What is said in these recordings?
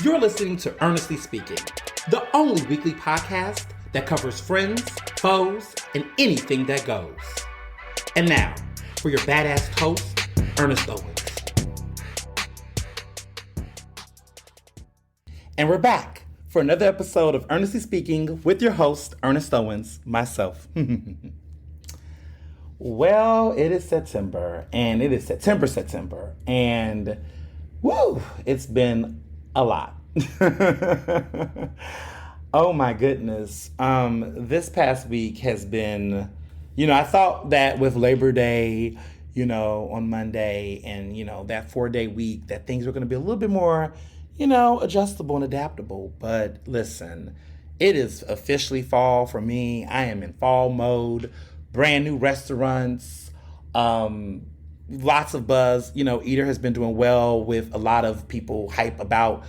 You're listening to Ernestly Speaking, the only weekly podcast that covers friends, foes, and anything that goes. And now, for your badass host, Ernest Owens. And we're back for another episode of Ernestly Speaking with your host, Ernest Owens, myself. Well, it is September, and it is September, and woo, it's been a lot. Oh my goodness. This past week has been, I thought that with Labor Day, on Monday and, that 4-day week, that things were going to be a little bit more, adjustable and adaptable. But listen, it is officially fall for me. I am in fall mode, brand new restaurants, lots of buzz. Eater has been doing well with a lot of people hype about,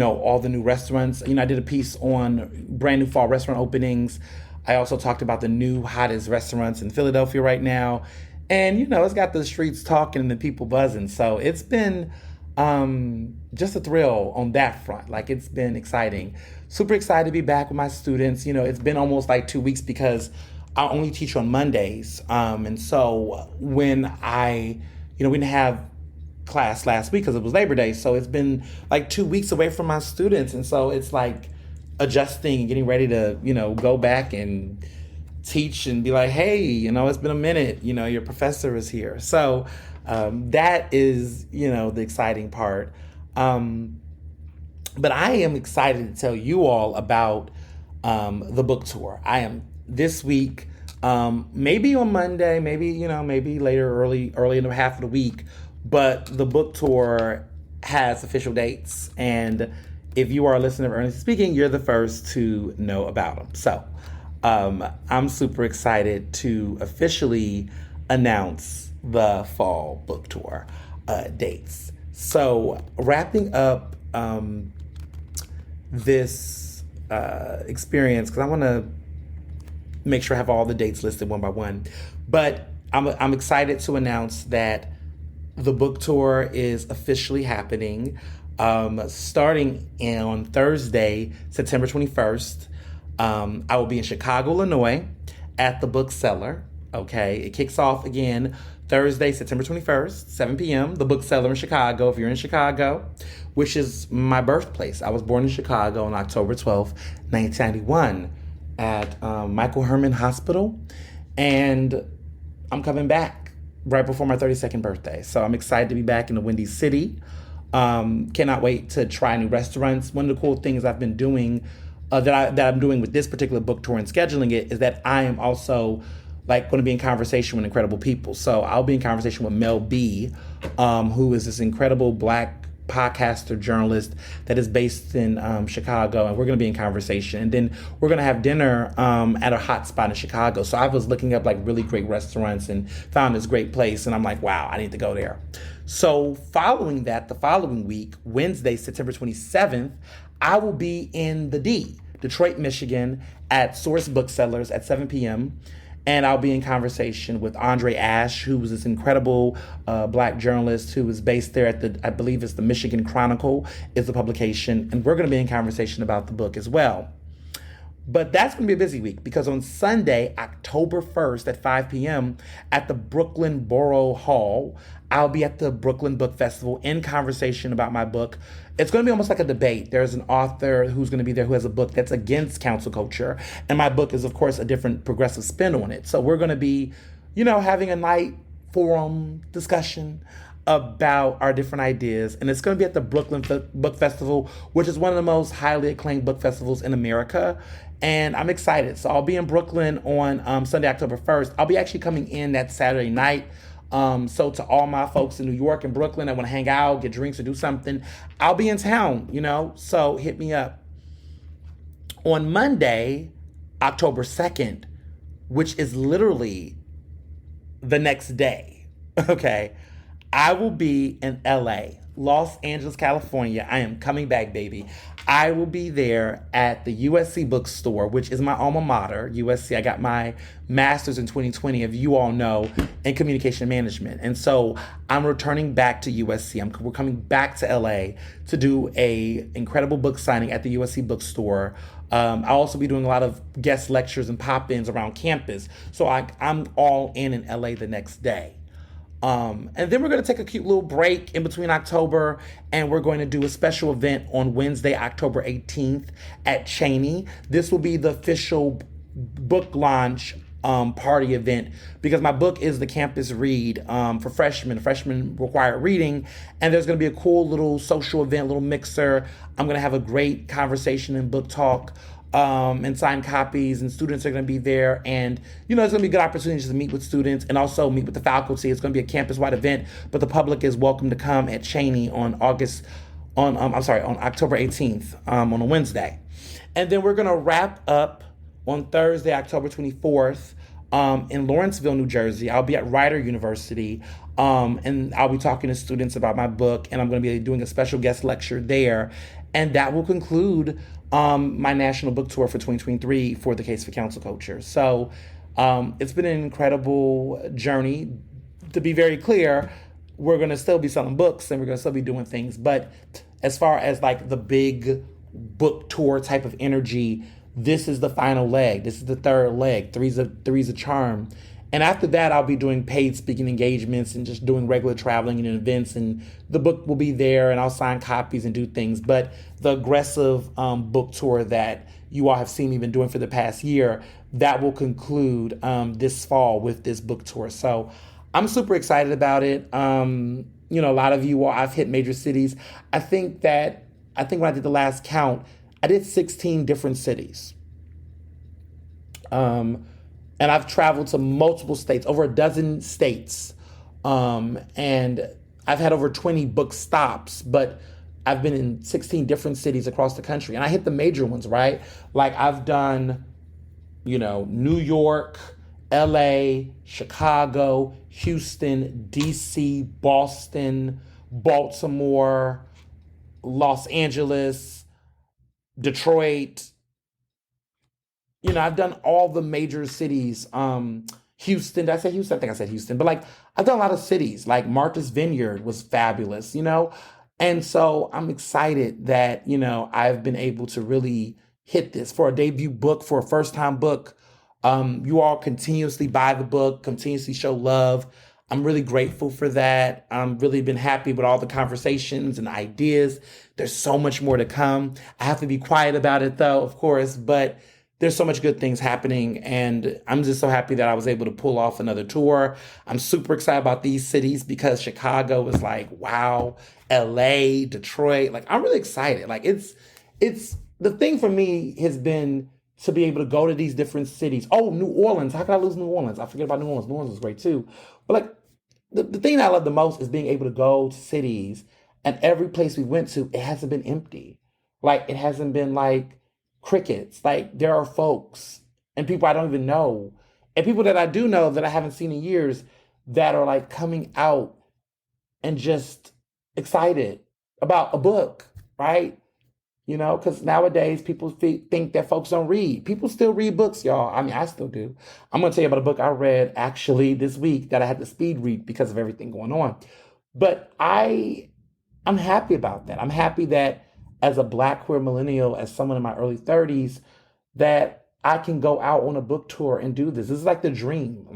all the new restaurants. I did a piece on brand new fall restaurant openings. I also talked about the new hottest restaurants in Philadelphia right now. And, it's got the streets talking and the people buzzing. So it's been just a thrill on that front. Like, it's been exciting. Super excited to be back with my students. It's been almost like 2 weeks because I only teach on Mondays. And so when we didn't have class last week because it was Labor Day. So it's been like 2 weeks away from my students. And so it's like adjusting and getting ready to, go back and teach and be like, hey, it's been a minute, your professor is here. So that is, the exciting part. But I am excited to tell you all about the book tour. I am this week, maybe on Monday, maybe later, early in the half of the week. But the book tour has official dates. And if you are a listener of Ernestly Speaking, you're the first to know about them. So I'm super excited to officially announce the fall book tour dates. So wrapping up this experience, because I want to make sure I have all the dates listed one by one. But I'm excited to announce that the book tour is officially happening starting on Thursday, September 21st. I will be in Chicago, Illinois at the Bookseller. Okay, it kicks off again Thursday, September 21st, 7 p.m. The Bookseller in Chicago, if you're in Chicago, which is my birthplace. I was born in Chicago on October 12th, 1991 at Michael Herman Hospital. And I'm coming back right before my 32nd birthday. So I'm excited to be back in the Windy City. Cannot wait to try new restaurants. One of the cool things I've been doing that I'm doing with this particular book tour and scheduling it is that I am also going to be in conversation with incredible people. So I'll be in conversation with Mel B, who is this incredible Black podcaster, journalist that is based in Chicago, and we're going to be in conversation. And then we're going to have dinner at a hot spot in Chicago. So I was looking up really great restaurants and found this great place, and I'm like, wow, I need to go there. So following that, the following week, Wednesday, September 27th, I will be in Detroit, Michigan, at Source Booksellers at 7 p.m., and I'll be in conversation with Andre Ash, who was this incredible Black journalist who was based there at I believe it's the Michigan Chronicle is the publication. And we're going to be in conversation about the book as well. But that's going to be a busy week because on Sunday, October 1st at 5 p.m. at the Brooklyn Borough Hall, I'll be at the Brooklyn Book Festival in conversation about my book. It's going to be almost like a debate. There's an author who's going to be there who has a book that's against cancel culture. And my book is, of course, a different progressive spin on it. So we're going to be, having a night forum discussion about our different ideas. And it's going to be at the Brooklyn Book Festival, which is one of the most highly acclaimed book festivals in America. And I'm excited. So I'll be in Brooklyn on Sunday, October 1st. I'll be actually coming in that Saturday night. So to all my folks in New York and Brooklyn that want to hang out, get drinks or do something, I'll be in town, so hit me up. On Monday, October 2nd, which is literally the next day, okay, I will be in LA Los Angeles, California. I am coming back, baby. I will be there at the USC bookstore, which is my alma mater, USC. I got my master's in 2020, if you all know, in communication management. And so I'm returning back to USC. We're coming back to LA to do a incredible book signing at the USC bookstore. I'll also be doing a lot of guest lectures and pop-ins around campus. So I'm all in LA the next day. And then we're going to take a cute little break in between October, and we're going to do a special event on Wednesday, October 18th at Cheney. This will be the official book launch party event, because my book is the campus read for freshman required reading, and there's going to be a cool little social event, little mixer. I'm going to have a great conversation and book talk, and sign copies, and students are going to be there. And, it's going to be good opportunities to meet with students and also meet with the faculty. It's going to be a campus-wide event, but the public is welcome to come at Cheney on October 18th, on a Wednesday. And then we're going to wrap up on Thursday, October 24th, in Lawrenceville, New Jersey. I'll be at Rider University, and I'll be talking to students about my book, and I'm going to be doing a special guest lecture there. And that will conclude my national book tour for 2023 for the Case for Council Culture. So it's been an incredible journey. To be very clear, we're going to still be selling books and we're going to still be doing things. But as far as like the big book tour type of energy, this is the final leg. This is the third leg. Three's a charm. And after that, I'll be doing paid speaking engagements and just doing regular traveling and events. And the book will be there, and I'll sign copies and do things. But the aggressive book tour that you all have seen me been doing for the past year, that will conclude this fall with this book tour. So I'm super excited about it. A lot of you all, I've hit major cities. I think when I did the last count, I did 16 different cities. And I've traveled to multiple states, over a dozen states. And I've had over 20 book stops, but I've been in 16 different cities across the country. And I hit the major ones, right? Like I've done, New York, LA, Chicago, Houston, DC, Boston, Baltimore, Los Angeles, Detroit. I've done all the major cities. Houston, did I say Houston? I think I said Houston. But I've done a lot of cities. Like Martha's Vineyard was fabulous, And so I'm excited that, I've been able to really hit this for a debut book, for a first time book. You all continuously buy the book, continuously show love. I'm really grateful for that. I'm really been happy with all the conversations and ideas. There's so much more to come. I have to be quiet about it though, of course, but there's so much good things happening, and I'm just so happy that I was able to pull off another tour. I'm super excited about these cities because Chicago was like, wow, LA, Detroit. I'm really excited. It's the thing for me has been to be able to go to these different cities. Oh, New Orleans. How could I lose New Orleans? I forget about New Orleans. New Orleans was great too. But the thing that I love the most is being able to go to cities, and every place we went to, it hasn't been empty. It hasn't been crickets. There are folks and people I don't even know, and people that I do know that I haven't seen in years, that are coming out and just excited about a book, right? Because nowadays people think that folks don't read. People still read books, y'all. I mean, I still do. I'm going to tell you about a book I read actually this week that I had to speed read because of everything going on. But I'm happy about that. I'm happy that as a Black queer millennial, as someone in my early 30s, that I can go out on a book tour and do this. This is the dream.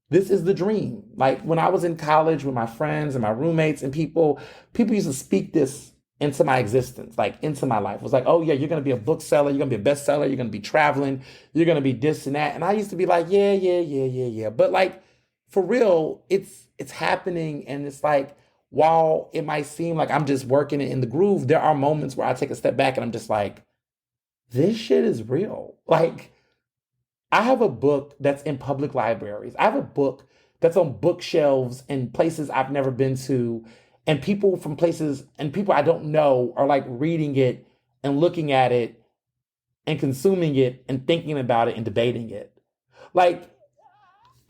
This is the dream. When I was in college with my friends and my roommates and people used to speak this into my existence, into my life. It was oh yeah, you're going to be a bookseller, you're going to be a bestseller, you're going to be traveling, you're going to be this and that. And I used to be yeah. But for real, it's happening. And it's while it might seem like I'm just working it in the groove, there are moments where I take a step back and I'm just this shit is real. I have a book that's in public libraries. I have a book that's on bookshelves in places I've never been to, and people from places and people I don't know are reading it and looking at it and consuming it and thinking about it and debating it.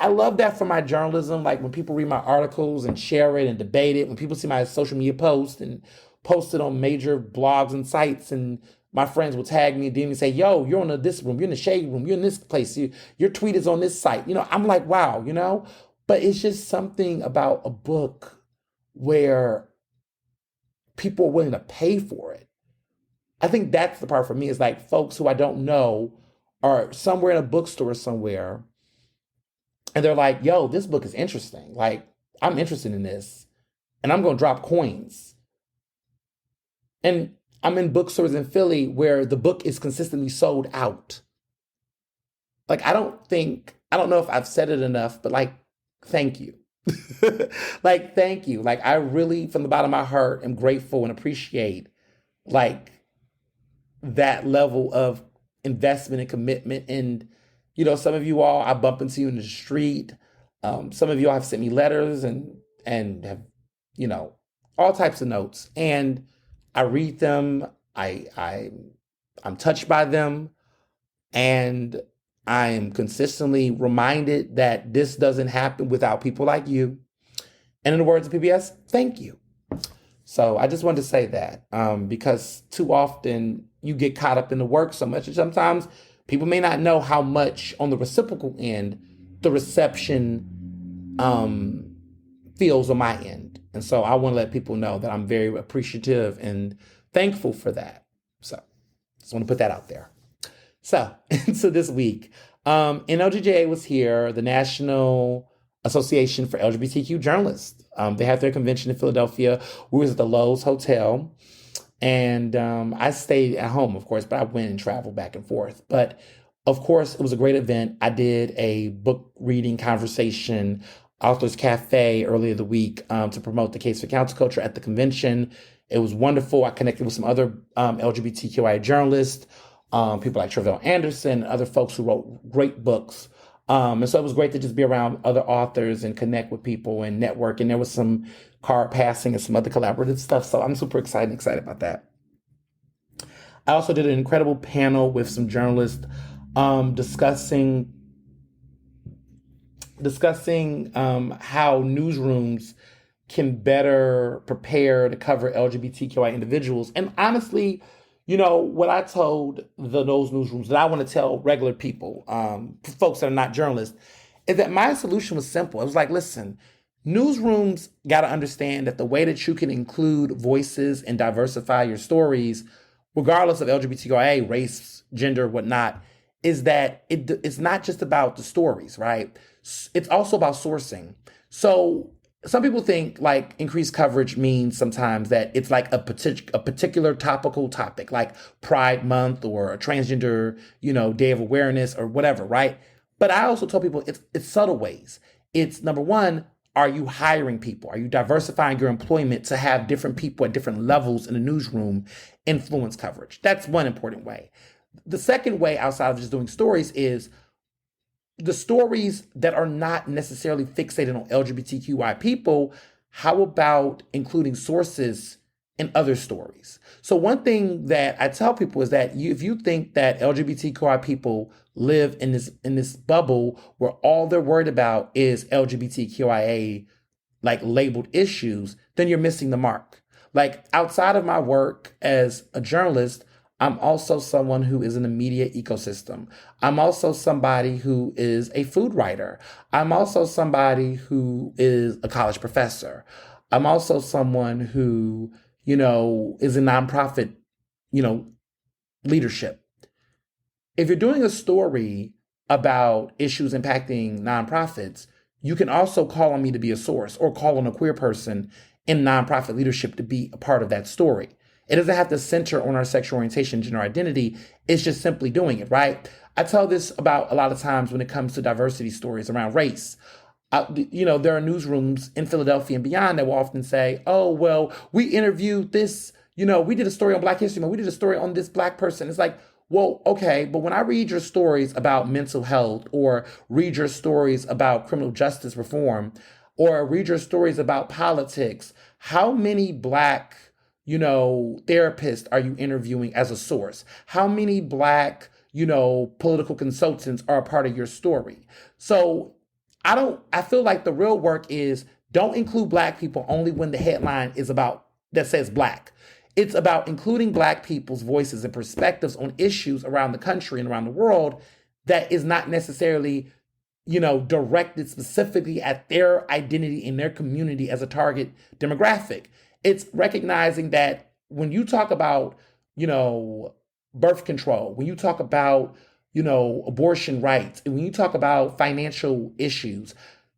I love that for my journalism. Like when people read my articles and share it and debate it, when people see my social media posts and post it on major blogs and sites, and my friends will tag me and then say, yo, you're in this room, you're in the shade room, you're in this place, your tweet is on this site. I'm like, wow, but it's just something about a book where people are willing to pay for it. I think that's the part for me, is like folks who I don't know are somewhere in a bookstore somewhere, and they're like, yo, this book is interesting. Like, I'm interested in this, and I'm going to drop coins. And I'm in bookstores in Philly where the book is consistently sold out. Like, I don't know if I've said it enough, but like, thank you. Like, thank you. Like, I really, from the bottom of my heart, am grateful and appreciate like that level of investment and commitment. And, some of you all, I bump into you in the street. Some of you all have sent me letters and have, all types of notes. And I read them. I'm touched by them. And I am consistently reminded that this doesn't happen without people like you. And in the words of PBS, thank you. So I just wanted to say that because too often you get caught up in the work so much, and sometimes people may not know how much on the reciprocal end the reception feels on my end. And so I want to let people know that I'm very appreciative and thankful for that. So just want to put that out there. So this week, NABJ was here, the National Association for LGBTQ Journalists. They had their convention in Philadelphia. We was at the Lowe's Hotel, and I stayed at home, of course, but I went and traveled back and forth. But of course, it was a great event. I did a book reading conversation, Authors Cafe, earlier the week to promote the case for counsel culture at the convention. It was wonderful. I connected with some other LGBTQI journalists, people like Tre'vell Anderson, and other folks who wrote great books. And so it was great to just be around other authors and connect with people and network. And there was some card passing and some other collaborative stuff. So I'm super excited about that. I also did an incredible panel with some journalists discussing how newsrooms can better prepare to cover LGBTQI individuals. And honestly, what I told those newsrooms that I want to tell regular people, folks that are not journalists, is that my solution was simple. It was like, listen, newsrooms got to understand that the way that you can include voices and diversify your stories, regardless of LGBTQIA, race, gender, whatnot, is that it's not just about the stories, right? It's also about sourcing. So some people think like increased coverage means sometimes that it's like a particular topical topic, like Pride Month or a transgender, Day of Awareness or whatever, right? But I also tell people it's subtle ways. It's number one, are you hiring people? Are you diversifying your employment to have different people at different levels in the newsroom influence coverage? That's one important way. The second way, outside of just doing stories, is the stories that are not necessarily fixated on LGBTQI people. How about including sources in other stories? So one thing that I tell people is that if you think that LGBTQI people live in this bubble where all they're worried about is LGBTQIA like labeled issues, then you're missing the mark. Like outside of my work as a journalist, I'm also someone who is in the media ecosystem. I'm also somebody who is a food writer. I'm also somebody who is a college professor. I'm also someone who, is in nonprofit, leadership. If you're doing a story about issues impacting nonprofits, you can also call on me to be a source or call on a queer person in nonprofit leadership to be a part of that story. It doesn't have to center on our sexual orientation, gender identity. It's just simply doing it, right? I tell this about a lot of times when it comes to diversity stories around race. There are newsrooms in Philadelphia and beyond that will often say, oh, well, we interviewed this, we did a story on Black History Month. We did a story on this Black person. It's like, well, okay, but when I read your stories about mental health or read your stories about criminal justice reform or read your stories about politics, how many Black therapists are you interviewing as a source? How many Black, political consultants are a part of your story? So I feel like the real work is don't include black people only when the headline is about, that says black. It's about including black people's voices and perspectives on issues around the country and around the world that is not necessarily, directed specifically at their identity in their community as a target demographic. It's recognizing that when you talk about, birth control, when you talk about, abortion rights, and when you talk about financial issues,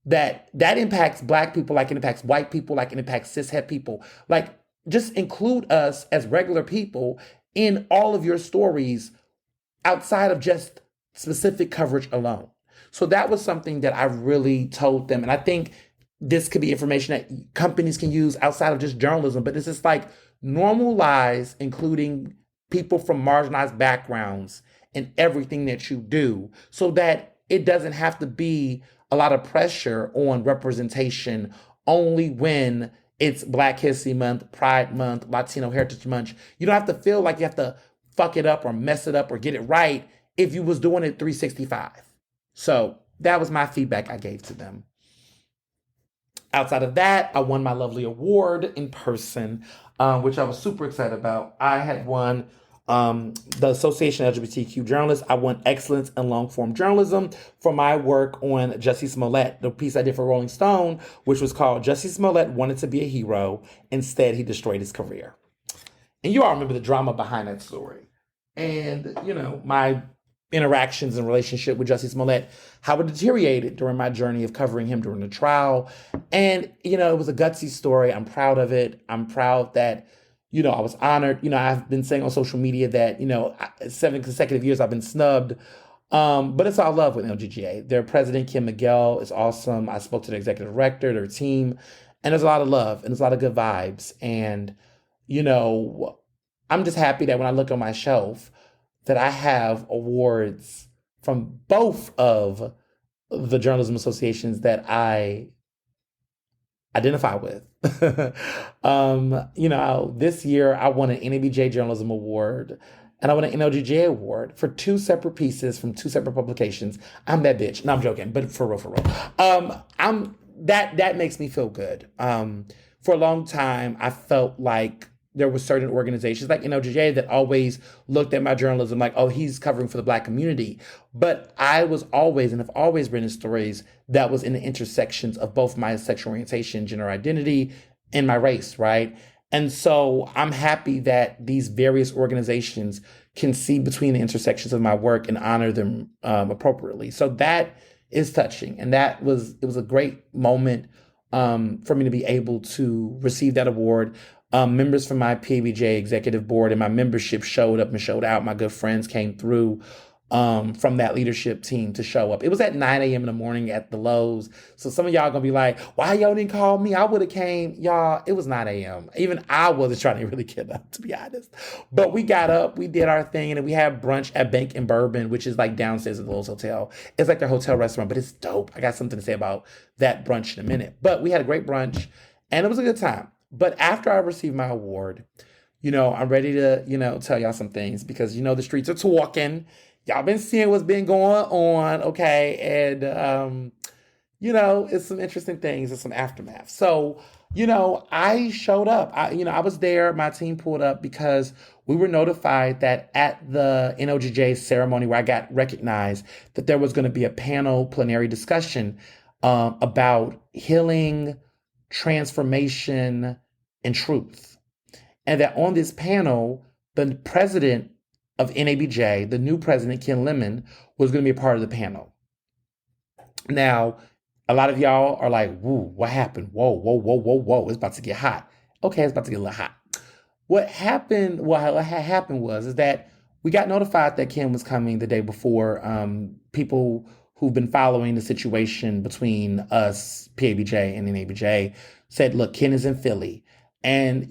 that impacts black people like it impacts white people, like it impacts cishet people. Like, just include us as regular people in all of your stories outside of just specific coverage alone. So that was something that I really told them. And I think this could be information that companies can use outside of just journalism, but it's just like normalize including people from marginalized backgrounds in everything that you do so that it doesn't have to be a lot of pressure on representation only when it's Black History Month, Pride Month, Latino Heritage Month. You don't have to feel like you have to fuck it up or mess it up or get it right if you was doing it 365. So that was my feedback I gave to them. Outside of that, I won my lovely award in person, which I was super excited about. I had won the Association of LGBTQ Journalists. I won Excellence in Long-Form Journalism for my work on Jussie Smollett, the piece I did for Rolling Stone, which was called Jussie Smollett Wanted to Be a Hero. Instead, he destroyed his career. And you all remember the drama behind that story. And, my interactions and relationship with Jussie Smollett, how it deteriorated during my journey of covering him during the trial. And, it was a gutsy story. I'm proud of it. I'm proud that, I was honored. I've been saying on social media that, 7 consecutive years I've been snubbed. But it's all love with LGGA. Their president, Kim Miguel, is awesome. I spoke to the executive director, their team, and there's a lot of love and there's a lot of good vibes. And, I'm just happy that when I look on my shelf, that I have awards from both of the journalism associations that I identify with. This year I won an NABJ Journalism Award and I won an NLGJ Award for 2 separate pieces from 2 separate publications. I'm that bitch. No, I'm joking, but for real. That makes me feel good. For a long time, I felt like there were certain organizations like NLGJ that always looked at my journalism like, oh, he's covering for the Black community. But I was always and have always written stories that was in the intersections of both my sexual orientation, gender identity, and my race, right? And so I'm happy that these various organizations can see between the intersections of my work and honor them appropriately. So that is touching. And it was a great moment for me to be able to receive that award. Members from my PABJ executive board and my membership showed up and showed out. My good friends came through from that leadership team to show up. It was at 9 a.m. in the morning at the Lowe's. So some of y'all gonna be like, why y'all didn't call me? I would have came. Y'all, it was 9 a.m. Even I wasn't trying to really get up, to be honest. But we got up, we did our thing, and then we had brunch at Bank and Bourbon, which is like downstairs at the Lowe's Hotel. It's like their hotel restaurant, but it's dope. I got something to say about that brunch in a minute. But we had a great brunch, and it was a good time. But after I received my award, I'm ready to, tell y'all some things because, the streets are talking. Y'all been seeing what's been going on, okay? And, it's some interesting things and some aftermath. So, I showed up. I was there. My team pulled up because we were notified that at the NOGJ ceremony where I got recognized that there was going to be a panel plenary discussion about healing, transformation, and truth. And that on this panel, the president of NABJ, the new president, Ken Lemon, was going to be a part of the panel. Now, a lot of y'all are like, woo, what happened? Whoa. It's about to get hot. Okay, it's about to get a little hot. What had happened was that we got notified that Ken was coming the day before. People who've been following the situation between us, PABJ and NABJ, said, look, Ken is in Philly. And,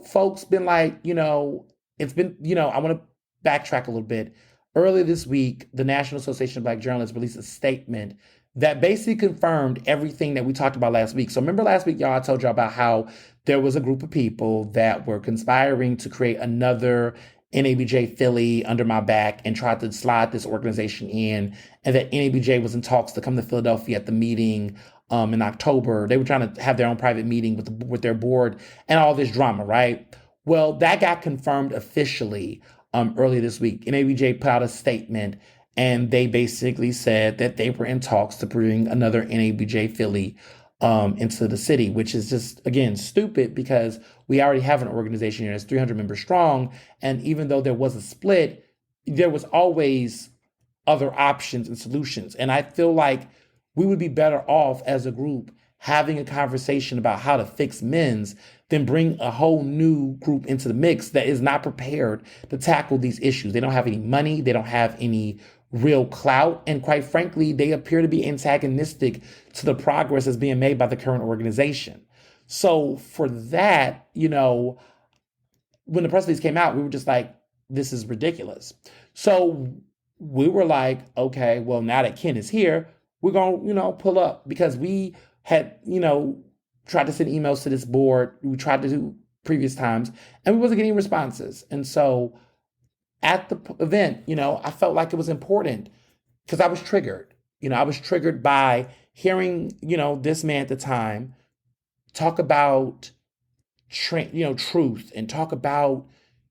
folks been like, it's been, I want to backtrack a little bit. Earlier this week, the National Association of Black Journalists released a statement that basically confirmed everything that we talked about last week. So remember last week, y'all, I told y'all about how there was a group of people that were conspiring to create another NABJ Philly under my back and tried to slide this organization in, and that NABJ was in talks to come to Philadelphia at the meeting in October. They were trying to have their own private meeting with their board and all this drama, right? Well, that got confirmed officially earlier this week. NABJ put out a statement, and they basically said that they were in talks to bring another NABJ Philly into the city, which is just, again, stupid because we already have an organization here that's 300 members strong. And even though there was a split, there was always other options and solutions. And I feel like we would be better off as a group having a conversation about how to fix men's than bring a whole new group into the mix that is not prepared to tackle these issues. They don't have any money. They don't have any real clout. And quite frankly, they appear to be antagonistic to the progress that's being made by the current organization. So for that, you know, when the press release came out, we were just like, this is ridiculous. So we were like, okay, well, now that Ken is here, we're going to, pull up, because we had, tried to send emails to this board. We tried to do previous times, and we wasn't getting responses. And so at the event, I felt like it was important because I was triggered. I was triggered by hearing, this man at the time talk about, truth, and talk about,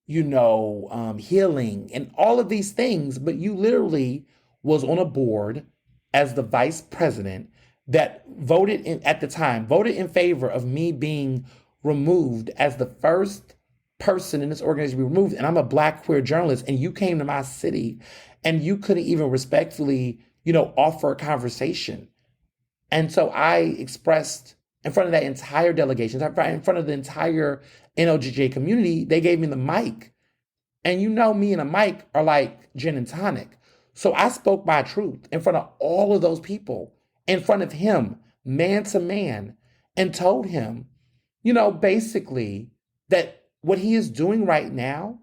healing and all of these things. But you literally was on a board as the vice president that voted in favor of me being removed as the first person in this organization to be removed. And I'm a Black queer journalist, and you came to my city and you couldn't even respectfully, offer a conversation. And so I expressed in front of that entire delegation, in front of the entire NOGJ community, they gave me the mic. And me and a mic are like gin and tonic. So I spoke my truth in front of all of those people, in front of him, man to man, and told him, basically that what he is doing right now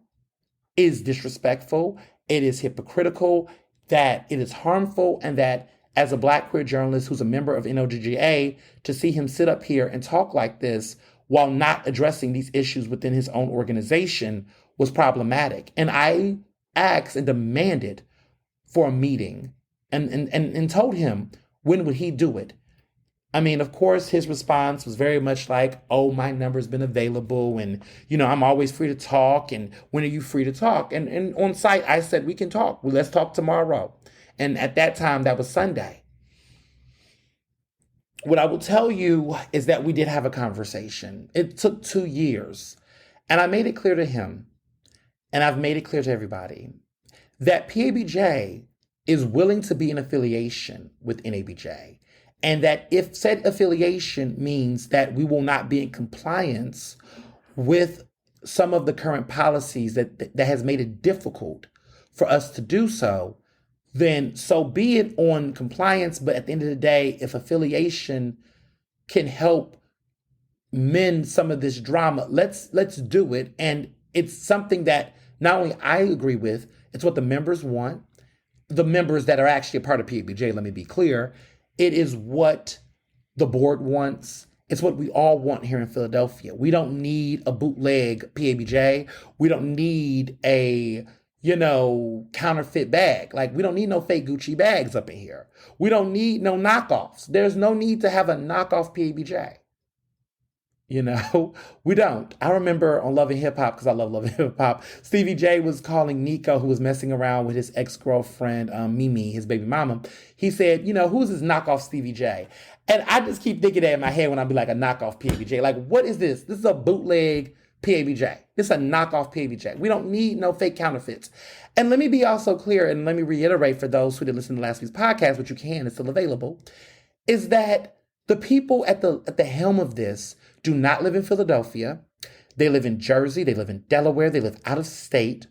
is disrespectful, it is hypocritical, that it is harmful, and that as a Black queer journalist who's a member of NOGGA, to see him sit up here and talk like this while not addressing these issues within his own organization was problematic. And I asked and demanded for a meeting and told him, when would he do it? I mean, of course, his response was very much like, oh, my number's been available, and, I'm always free to talk, and when are you free to talk? And on site, I said, we can talk. Well, let's talk tomorrow. And at that time, that was Sunday. What I will tell you is that we did have a conversation. It took 2 years. And I made it clear to him, and I've made it clear to everybody, that PABJ is willing to be in affiliation with NABJ. And that if said affiliation means that we will not be in compliance with some of the current policies that has made it difficult for us to do so, then so be it on compliance. But at the end of the day, if affiliation can help mend some of this drama, let's do it. And it's something that not only I agree with, it's what the members want. The members that are actually a part of PABJ, let me be clear. It is what the board wants. It's what we all want here in Philadelphia. We don't need a bootleg PABJ. We don't need a, counterfeit bag. Like, we don't need no fake Gucci bags up in here. We don't need no knockoffs. There's no need to have a knockoff PABJ. We don't. I remember on Love and Hip Hop, because I love Love and Hip Hop, Stevie J was calling Nico, who was messing around with his ex-girlfriend, Mimi, his baby mama. He said, who's this knockoff Stevie J? And I just keep thinking that in my head when I be like, a knockoff PABJ. Like, what is this? This is a bootleg PABJ. This is a knockoff PABJ. We don't need no fake counterfeits. And let me be also clear, and let me reiterate for those who didn't listen to last week's podcast, which you can, it's still available, is that the people at the helm of this do not live in Philadelphia. They live in Jersey. They live in Delaware. They live out of state.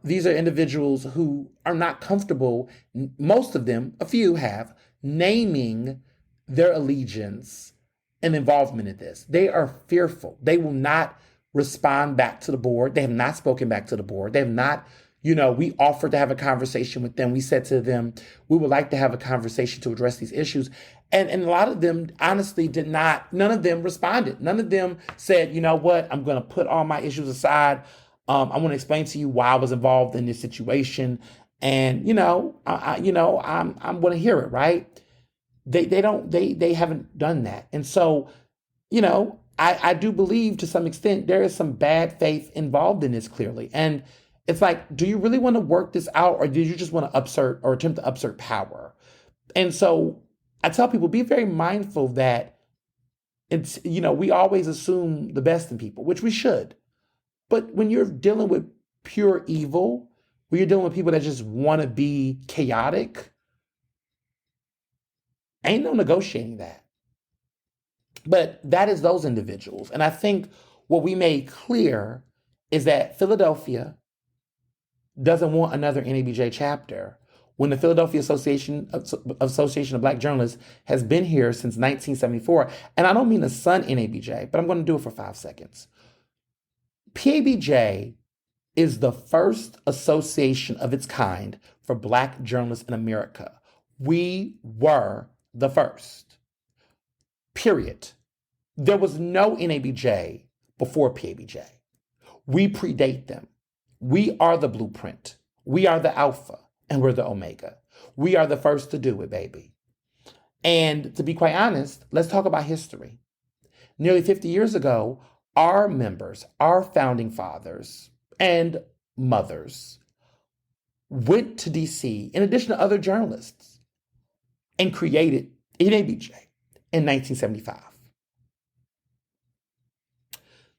These are individuals who are not comfortable, most of them, a few have, naming their allegiance and involvement in this. They are fearful. They will not respond back to the board. They have not spoken back to the board. They have not, we offered to have a conversation with them. We said to them, we would like to have a conversation to address these issues. And a lot of them honestly none of them responded. None of them said, you know what, I'm going to put all my issues aside. I want to explain to you why I was involved in this situation. And, I'm going to hear it, right? They haven't done that. And so, I do believe to some extent there is some bad faith involved in this clearly. And it's like, do you really want to work this out, or did you just want to upsert or attempt to upsert power? And so I tell people, be very mindful that we always assume the best in people, which we should. But when you're dealing with pure evil, when you're dealing with people that just want to be chaotic, ain't no negotiating that. But that is those individuals. And I think what we made clear is that Philadelphia doesn't want another NABJ chapter when the Philadelphia Association of Black Journalists has been here since 1974. And I don't mean the Sun NABJ, but I'm going to do it for 5 seconds. PABJ is the first association of its kind for Black journalists in America. We were the first. Period. There was no NABJ before PABJ. We predate them. We are the blueprint. We are the alpha, and we're the omega. We are the first to do it, baby. And to be quite honest, let's talk about history. Nearly 50 years ago, our members, our founding fathers and mothers went to DC, in addition to other journalists, and created NABJ in 1975.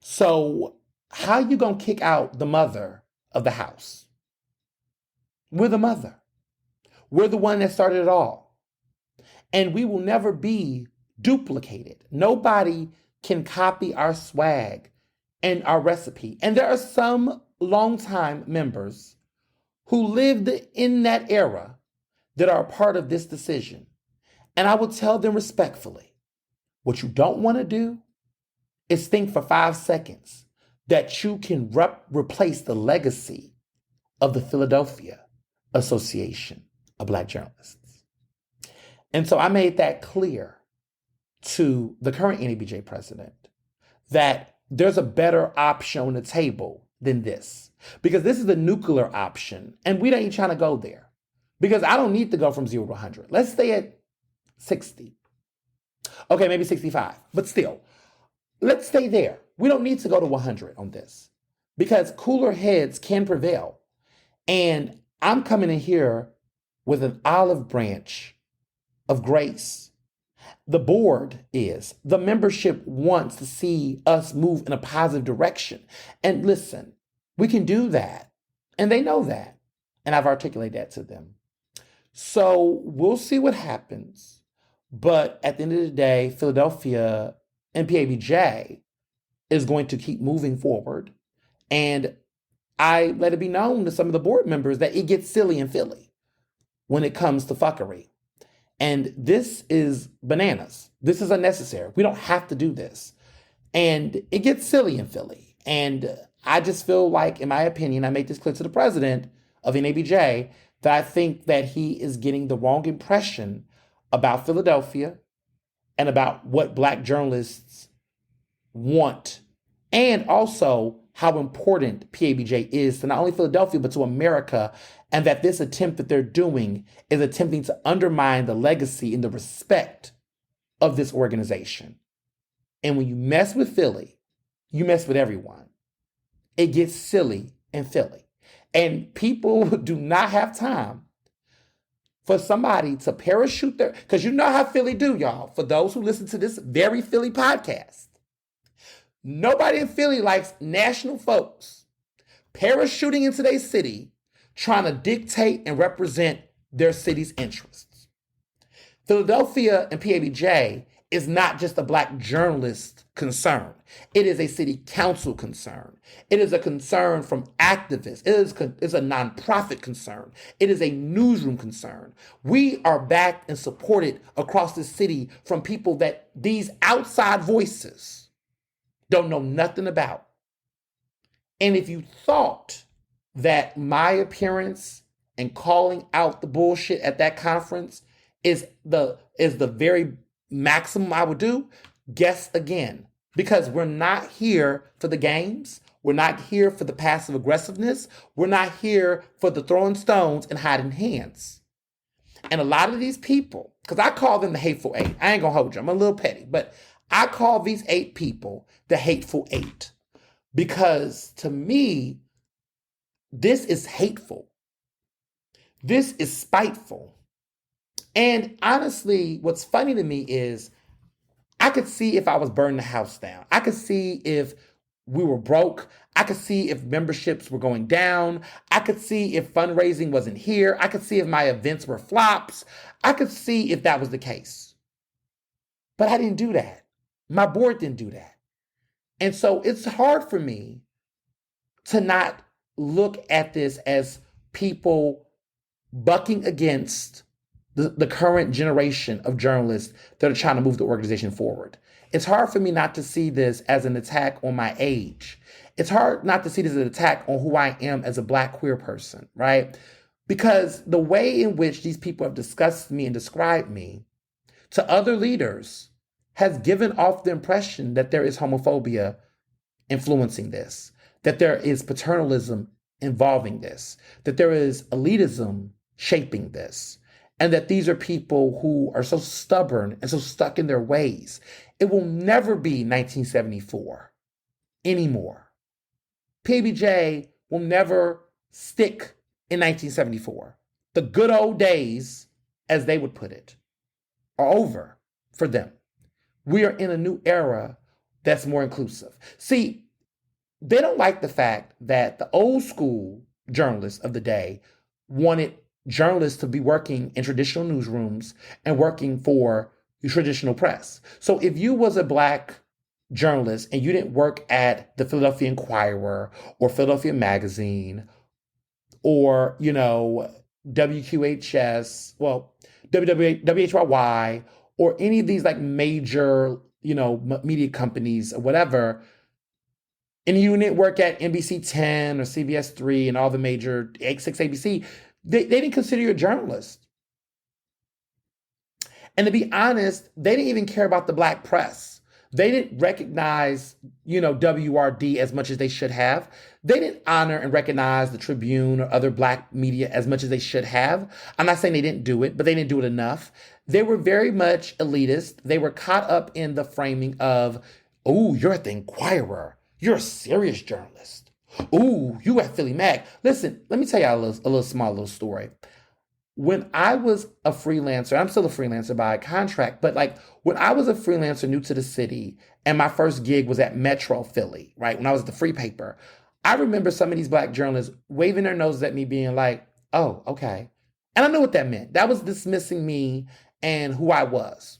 So how you gonna kick out the mother of the house? We're the mother. We're the one that started it all. And we will never be duplicated. Nobody can copy our swag and our recipe. And there are some longtime members who lived in that era that are a part of this decision. And I will tell them respectfully, what you don't want to do is think for 5 seconds that you can replace the legacy of the Philadelphia Association of Black Journalists. And so I made that clear to the current NABJ president that there's a better option on the table than this. Because this is the nuclear option, and we ain't trying to go there. Because I don't need to go from 0 to 100. Let's stay at 60. Okay, maybe 65, but still. Let's stay there. We don't need to go to 100 on this because cooler heads can prevail. And I'm coming in here with an olive branch of grace. The board is. The membership wants to see us move in a positive direction. And listen, we can do that. And they know that. And I've articulated that to them. So we'll see what happens. But at the end of the day, Philadelphia and PABJ is going to keep moving forward. And I let it be known to some of the board members that it gets silly in Philly when it comes to fuckery. And this is bananas. This is unnecessary. We don't have to do this. And it gets silly in Philly. And I just feel like, in my opinion, I made this clear to the president of NABJ, that I think that he is getting the wrong impression about Philadelphia and about what Black journalists want, and also how important PABJ is to not only Philadelphia, but to America, and that this attempt that they're doing is attempting to undermine the legacy and the respect of this organization. And when you mess with Philly, you mess with everyone. It gets silly in Philly. And people do not have time for somebody to parachute their, because you know how Philly do, y'all. For those who listen to this very Philly podcast, nobody in Philly likes national folks parachuting into their city, trying to dictate and represent their city's interests. Philadelphia and PABJ is not just a Black journalist concern. It is a city council concern. It is a concern from activists. It is a nonprofit concern. It is a newsroom concern. We are backed and supported across the city from people that these outside voices don't know nothing about. And if you thought that my appearance and calling out the bullshit at that conference is the very maximum I would do, guess again. Because we're not here for the games. We're not here for the passive aggressiveness. We're not here for the throwing stones and hiding hands. And a lot of these people, because I call them the hateful eight. I ain't gonna hold you. I'm a little petty, but I call these 8 people the hateful 8 because to me, this is hateful. This is spiteful. And honestly, what's funny to me is I could see if I was burning the house down. I could see if we were broke. I could see if memberships were going down. I could see if fundraising wasn't here. I could see if my events were flops. I could see if that was the case. But I didn't do that. My board didn't do that. And so it's hard for me to not look at this as people bucking against the current generation of journalists that are trying to move the organization forward. It's hard for me not to see this as an attack on my age. It's hard not to see this as an attack on who I am as a Black queer person, right? Because the way in which these people have discussed me and described me to other leaders has given off the impression that there is homophobia influencing this, that there is paternalism involving this, that there is elitism shaping this, and that these are people who are so stubborn and so stuck in their ways. It will never be 1974 anymore. PABJ will never stick in 1974. The good old days, as they would put it, are over for them. We are in a new era that's more inclusive. See, they don't like the fact that the old school journalists of the day wanted journalists to be working in traditional newsrooms and working for the traditional press. So if you was a Black journalist and you didn't work at the Philadelphia Inquirer or Philadelphia Magazine or, WQHS, WHYY, or any of these like major, media companies or whatever, and you didn't work at NBC 10 or CBS 3 and all the major 6 ABC, they didn't consider you a journalist. And to be honest, they didn't even care about the Black press. They didn't recognize, WRD as much as they should have. They didn't honor and recognize the Tribune or other Black media as much as they should have. I'm not saying they didn't do it, but they didn't do it enough. They were very much elitist. They were caught up in the framing of, oh, you're at the Inquirer. You're a serious journalist. Ooh, you at Philly Mag. Listen, let me tell y'all a small story. When I was a freelancer, I'm still a freelancer by contract, but like when I was a freelancer new to the city and my first gig was at Metro Philly, right? When I was at the Free Paper, I remember some of these Black journalists waving their noses at me being like, oh, okay. And I knew what that meant. That was dismissing me and who I was.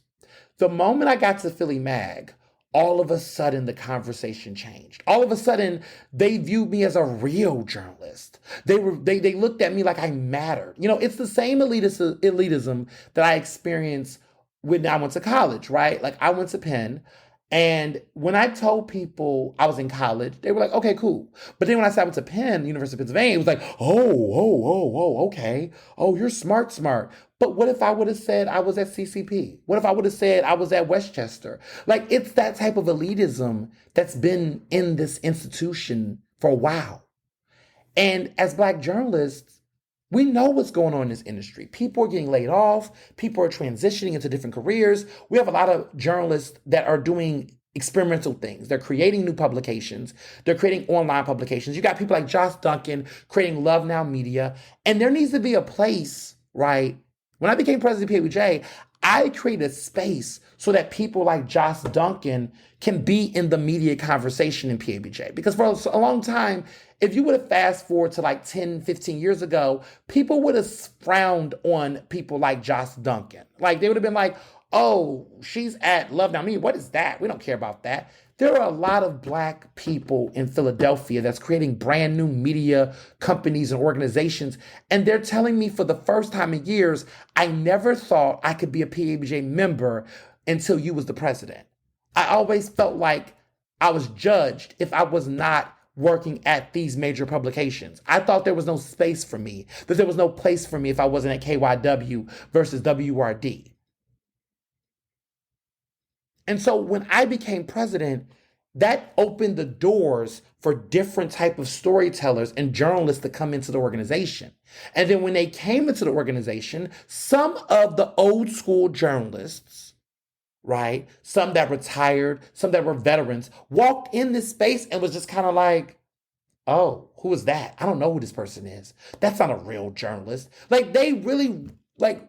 The moment I got to Philly Mag, all of a sudden the conversation changed. All of a sudden they viewed me as a real journalist. They looked at me like I mattered. It's the same elitism that I experienced when I went to college, right? Like I went to Penn, and when I told people I was in college, they were like, okay, cool. But then when I said I went to Penn, University of Pennsylvania, it was like, oh, okay. Oh, you're smart. But what if I would have said I was at CCP? What if I would have said I was at Westchester? Like, it's that type of elitism that's been in this institution for a while. And as Black journalists, we know what's going on in this industry. People are getting laid off. People are transitioning into different careers. We have a lot of journalists that are doing experimental things. They're creating new publications. They're creating online publications. You got people like Josh Duncan creating Love Now Media. And there needs to be a place, right? When I became president of PABJ, I created a space so that people like Josh Duncan can be in the media conversation in PABJ. Because for a long time, if you would have fast forward to like 10, 15 years ago, people would have frowned on people like Josh Duncan. Like they would have been like, oh, she's at Love Now Media. What is that? We don't care about that. There are a lot of Black people in Philadelphia that's creating brand new media companies and organizations. And they're telling me for the first time in years, I never thought I could be a PABJ member until you was the president. I always felt like I was judged if I was not working at these major publications. I thought there was no space for me, that there was no place for me if I wasn't at KYW versus WRD. And so when I became president, that opened the doors for different type of storytellers and journalists to come into the organization. And then when they came into the organization, some of the old school journalists, right, some that retired, some that were veterans, walked in this space and was just kind of like, oh, who is that? I don't know who this person is. That's not a real journalist. Like, they really like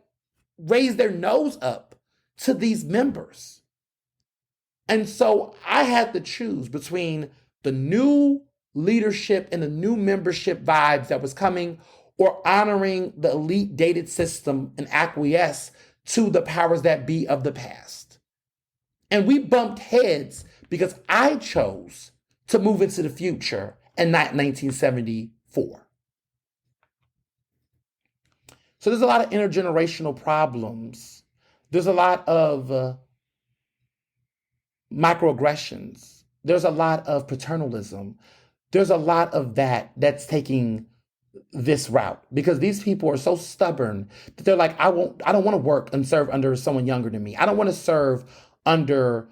raised their nose up to these members. And so I had to choose between the new leadership and the new membership vibes that was coming, or honoring the elite dated system and acquiesce to the powers that be of the past. And we bumped heads because I chose to move into the future and not 1974. So there's a lot of intergenerational problems. There's a lot of microaggressions. There's a lot of paternalism. There's a lot of that's taking this route because these people are so stubborn that they're like, I don't want to work and serve under someone younger than me. I don't want to serve under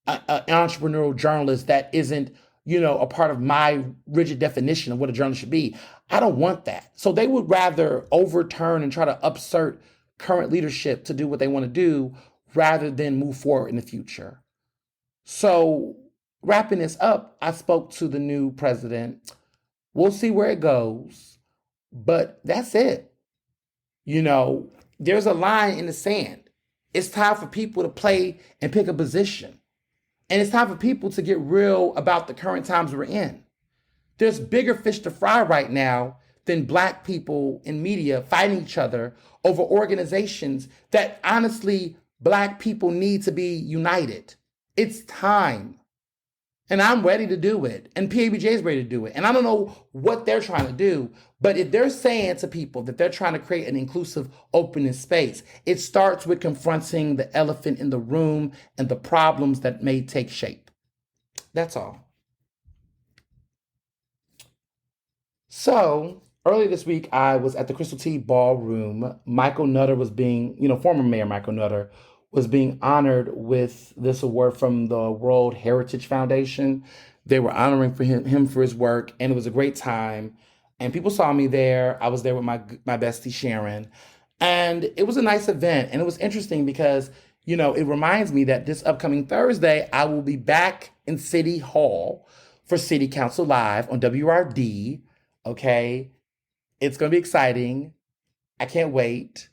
an entrepreneurial journalist that isn't, a part of my rigid definition of what a journalist should be. I don't want that. So they would rather overturn and try to upsert current leadership to do what they want to do rather than move forward in the future. So wrapping this up, I spoke to the new president. We'll see where it goes, but that's it. There's a line in the sand. It's time for people to play and pick a position. And it's time for people to get real about the current times we're in. There's bigger fish to fry right now than Black people in media fighting each other over organizations that honestly Black people need to be united. It's time. And I'm ready to do it. And PABJ is ready to do it. And I don't know what they're trying to do, but if they're saying to people that they're trying to create an inclusive, open space, it starts with confronting the elephant in the room and the problems that may take shape. That's all. So earlier this week, I was at the Crystal T Ballroom. Michael Nutter was former Mayor Michael Nutter was being honored with this award from the World Heritage Foundation. They were honoring him for his work, and it was a great time. And people saw me there. I was there with my bestie Sharon, and it was a nice event. And it was interesting because it reminds me that this upcoming Thursday I will be back in City Hall for City Council Live on WRD. Okay, it's gonna be exciting. I can't wait.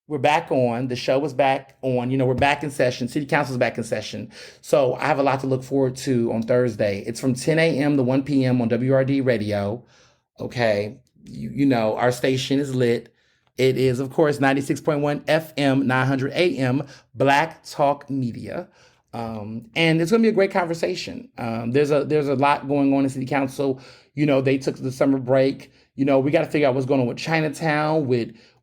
We're back on. The show is back on. We're back in session. City Council is back in session. So I have a lot to look forward to on Thursday. It's from 10 a.m. to 1 p.m. on WRD Radio. Okay. Our station is lit. It is, of course, 96.1 FM, 900 AM, Black Talk Media. And it's going to be a great conversation. There's a lot going on in City Council. They took the summer break. We got to figure out what's going on with Chinatown,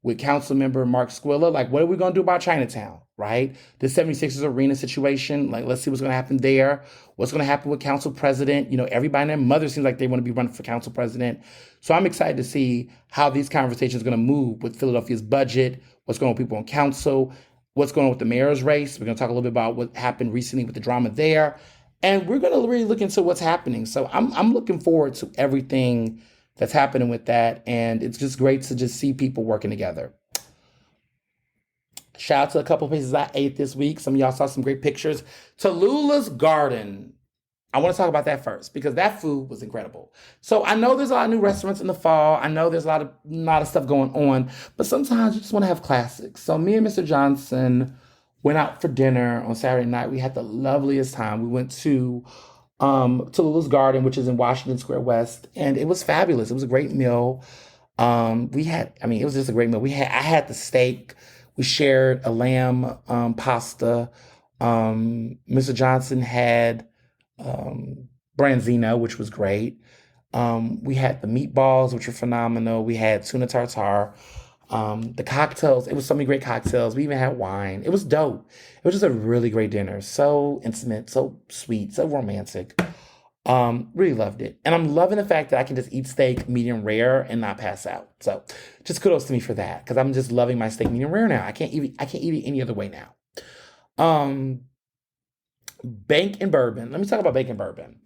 with Council Member Mark Squilla. Like, what are we going to do about Chinatown, right? The 76ers arena situation. Like, let's see what's going to happen there. What's going to happen with Council President? Everybody and their mother seems like they want to be running for Council President. So I'm excited to see how these conversations are going to move with Philadelphia's budget, what's going on with people on council, what's going on with the mayor's race. We're going to talk a little bit about what happened recently with the drama there. And we're going to really look into what's happening. So I'm looking forward to everything that's happening with that. And it's just great to just see people working together. Shout out to a couple of places I ate this week. Some of y'all saw some great pictures. Tallulah's Garden. I want to talk about that first because that food was incredible. So I know there's a lot of new restaurants in the fall. I know there's a lot of stuff going on, but sometimes you just want to have classics. So me and Mr. Johnson went out for dinner on Saturday night. We had the loveliest time. We went to Tallulah's Garden, which is in Washington Square West, and it was fabulous. It was a great meal. It was just a great meal. I had the steak. We shared a lamb pasta. Mr. Johnson had branzino, which was great. We had the meatballs, which were phenomenal. We had tuna tartare. The cocktails, it was so many great cocktails. We even had wine. It was dope. It was just a really great dinner. So intimate, so sweet, so romantic. Really loved it. And I'm loving the fact that I can just eat steak medium rare and not pass out. So just kudos to me for that, because I'm just loving my steak medium rare now. I can't eat it any other way now. Bank and Bourbon. Let me talk about Bank and Bourbon.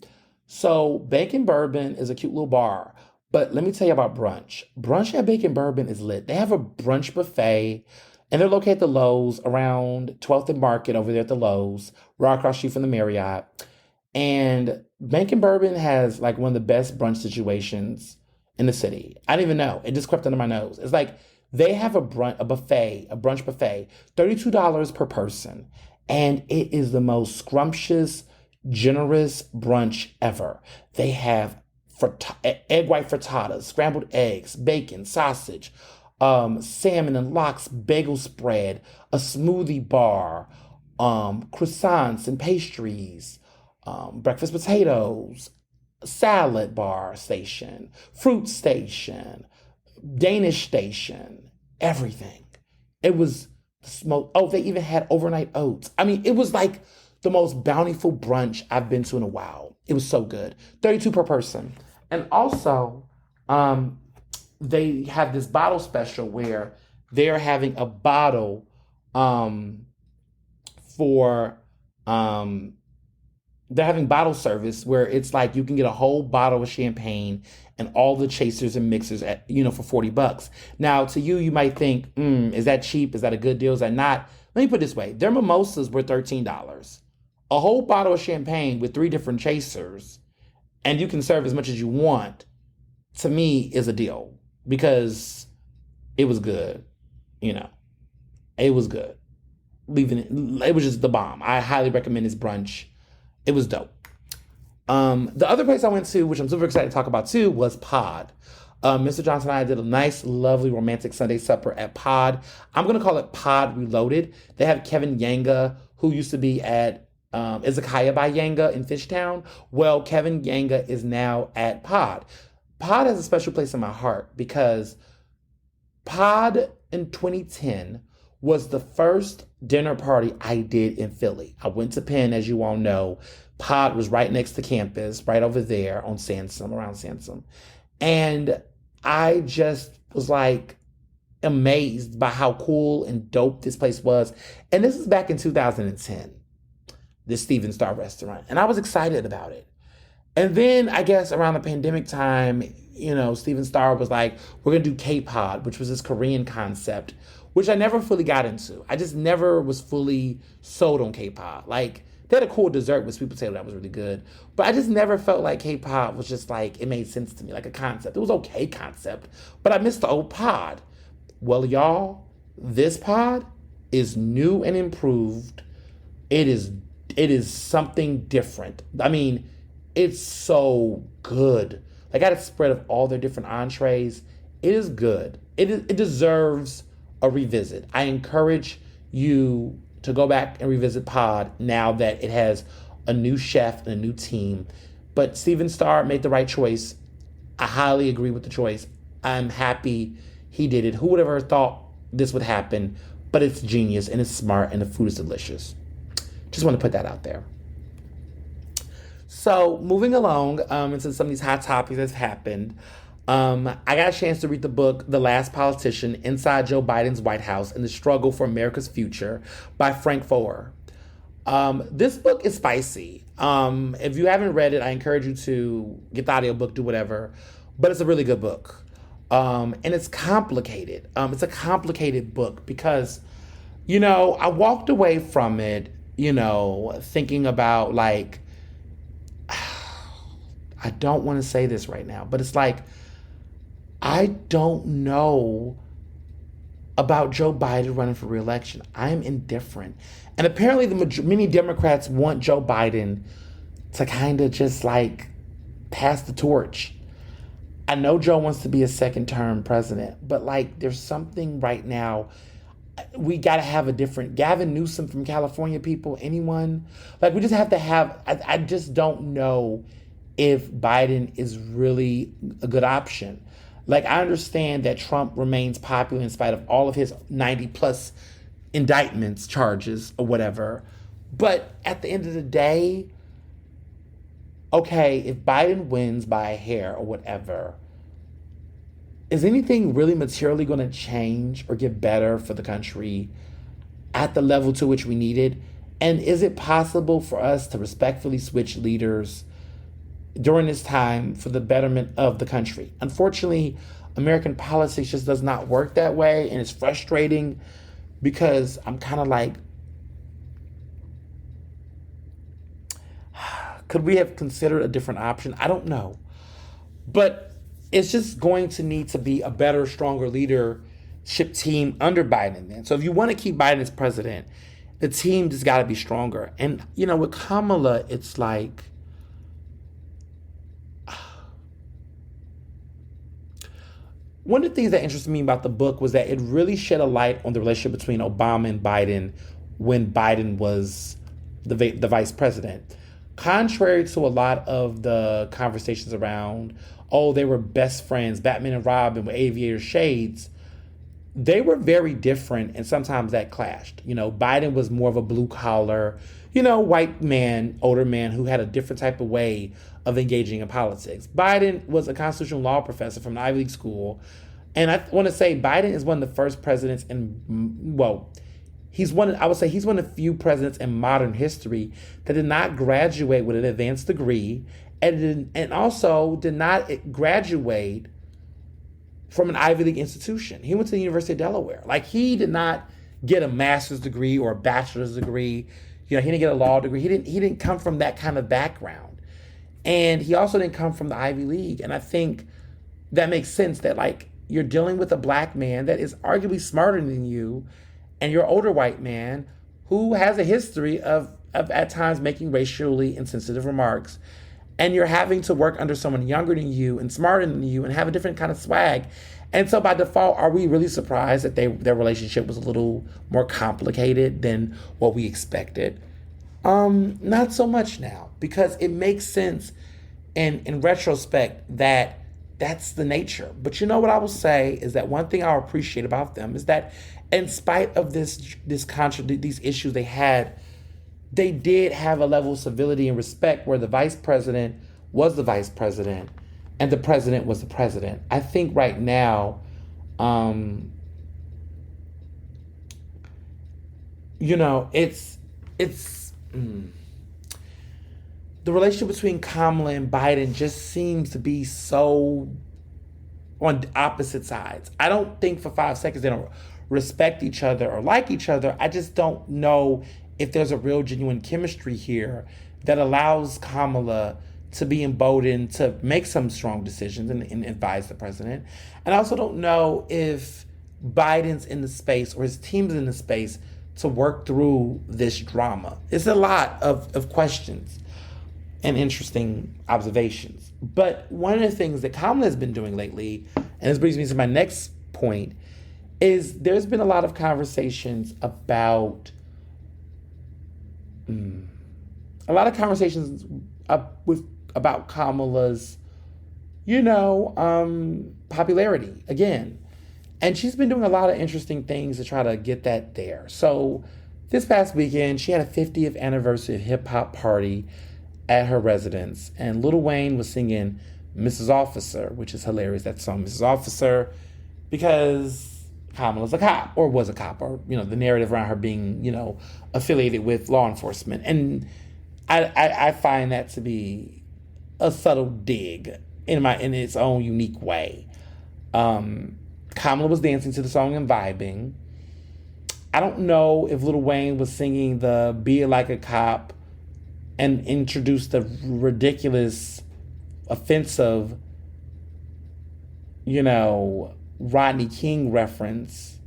So Bank and Bourbon is a cute little bar. But let me tell you about brunch. Brunch at Bank and Bourbon is lit. They have a brunch buffet, and they're located at the Lowe's around 12th and Market over there at the Lowe's, right across the street from the Marriott. And Bank and Bourbon has like one of the best brunch situations in the city. I didn't even know. It just crept under my nose. It's like they have a brunch buffet, $32 per person. And it is the most scrumptious, generous brunch ever. They have egg white frittatas, scrambled eggs, bacon, sausage, salmon and lox bagel spread, a smoothie bar, croissants and pastries, breakfast potatoes, salad bar station, fruit station, Danish station, everything. It was smoke. Oh, they even had overnight oats. I mean, it was like the most bountiful brunch I've been to in a while. It was so good. 32 per person. And also, they have this bottle special where they're having a bottle for they're having bottle service where it's like you can get a whole bottle of champagne and all the chasers and mixers at for $40. Now to you might think, is that cheap? Is that a good deal? Is that not? Let me put it this way: their mimosas were $13. A whole bottle of champagne with 3 different chasers, and you can serve as much as you want. To me, is a deal because it was good. It was good. It was just the bomb. I highly recommend this brunch. It was dope. The other place I went to, which I'm super excited to talk about too, was Pod. Mr. Johnson and I did a nice, lovely, romantic Sunday supper at Pod. I'm going to call it Pod Reloaded. They have Kevin Yanga, who used to be at Izakaya by Yanga in Fishtown. Well, Kevin Yanga is now at Pod. Pod has a special place in my heart because Pod in 2010 was the first dinner party I did in Philly. I went to Penn, as you all know. Pod was right next to campus, right over there on Sansom, around Sansom. And I just was like amazed by how cool and dope this place was. And this is back in 2010, this Steven Star restaurant. And I was excited about it. And then I guess around the pandemic time, Steven Star was like, we're going to do K-Pod, which was this Korean concept, which I never fully got into. I just never was fully sold on K-Pod. Like, they had a cool dessert with sweet potato that was really good. But I just never felt like K-Pod was just like, it made sense to me, like a concept. It was okay concept, but I missed the old pod. Well, y'all, this pod is new and improved. It is something different. I mean, it's so good. Like, I got a spread of all their different entrees. It is good. It deserves a revisit. I encourage you to go back and revisit Pod now that it has a new chef and a new team. But Steven Starr made the right choice. I highly agree with the choice. I'm happy he did it. Who would have ever thought this would happen? But it's genius and it's smart and the food is delicious. Just want to put that out there. So moving along into some of these hot topics that's happened. I got a chance to read the book, The Last Politician, Inside Joe Biden's White House and the Struggle for America's Future by Frank Foer. This book is spicy. If you haven't read it, I encourage you to get the audiobook, do whatever. But it's a really good book. And it's complicated. It's a complicated book because, I walked away from it, thinking about like, I don't want to say this right now, but it's like, I don't know about Joe Biden running for re-election. I'm indifferent. And apparently many Democrats want Joe Biden to kind of just like pass the torch. I know Joe wants to be a second term president, but like there's something right now. We got to have a different Gavin Newsom from California, people, anyone. Like we just have to have, I just don't know if Biden is really a good option. Like, I understand that Trump remains popular in spite of all of his 90 plus indictments, charges, or whatever. But at the end of the day, okay, if Biden wins by a hair or whatever, is anything really materially going to change or get better for the country at the level to which we need it? And is it possible for us to respectfully switch leaders during this time for the betterment of the country? Unfortunately, American politics just does not work that way, and it's frustrating because I'm kind of like, could we have considered a different option? I don't know. But it's just going to need to be a better, stronger leadership team under Biden then. So if you want to keep Biden as president, the team just got to be stronger. And, with Kamala, it's like, one of the things that interested me about the book was that it really shed a light on the relationship between Obama and Biden when Biden was the vice president. Contrary to a lot of the conversations around, they were best friends, Batman and Robin with aviator shades, they were very different, and sometimes that clashed. Biden was more of a blue collar, white man, older man who had a different type of way of engaging in politics. Biden was a constitutional law professor from an Ivy League school. And I want to say Biden is one of the first presidents he's one of the few presidents in modern history that did not graduate with an advanced degree and also did not graduate from an Ivy League institution. He went to the University of Delaware. Like, he did not get a master's degree or a bachelor's degree. He didn't get a law degree. He didn't come from that kind of background. And he also didn't come from the Ivy League. And I think that makes sense that, like, you're dealing with a black man that is arguably smarter than you, and you're an older white man who has a history of at times making racially insensitive remarks. And you're having to work under someone younger than you and smarter than you and have a different kind of swag. And so by default, are we really surprised that their relationship was a little more complicated than what we expected? Not so much now, because it makes sense in retrospect that that's the nature. But what I will say is that one thing I appreciate about them is that in spite of these issues they had, they did have a level of civility and respect where the vice president was the vice president and the president was the president. I think right now, it's the relationship between Kamala and Biden just seems to be so on opposite sides. I don't think for 5 seconds they don't respect each other or like each other. I just don't know if there's a real genuine chemistry here that allows Kamala to be emboldened to make some strong decisions and advise the president. And I also don't know if Biden's in the space or his team's in the space to work through this drama. It's a lot of questions and interesting observations. But one of the things that Kamala has been doing lately, and this brings me to my next point, is there's been a lot of conversations about about Kamala's, popularity again. And she's been doing a lot of interesting things to try to get that there. So this past weekend, she had a 50th anniversary of hip hop party at her residence. And Lil Wayne was singing Mrs. Officer, which is hilarious, that song, Mrs. Officer, because Kamala's a cop, or was a cop, or, the narrative around her being, affiliated with law enforcement. And I find that to be a subtle dig in its own unique way. Kamala was dancing to the song and vibing. I don't know if Lil Wayne was singing the Be It Like a Cop and introduced the ridiculous, offensive, Rodney King reference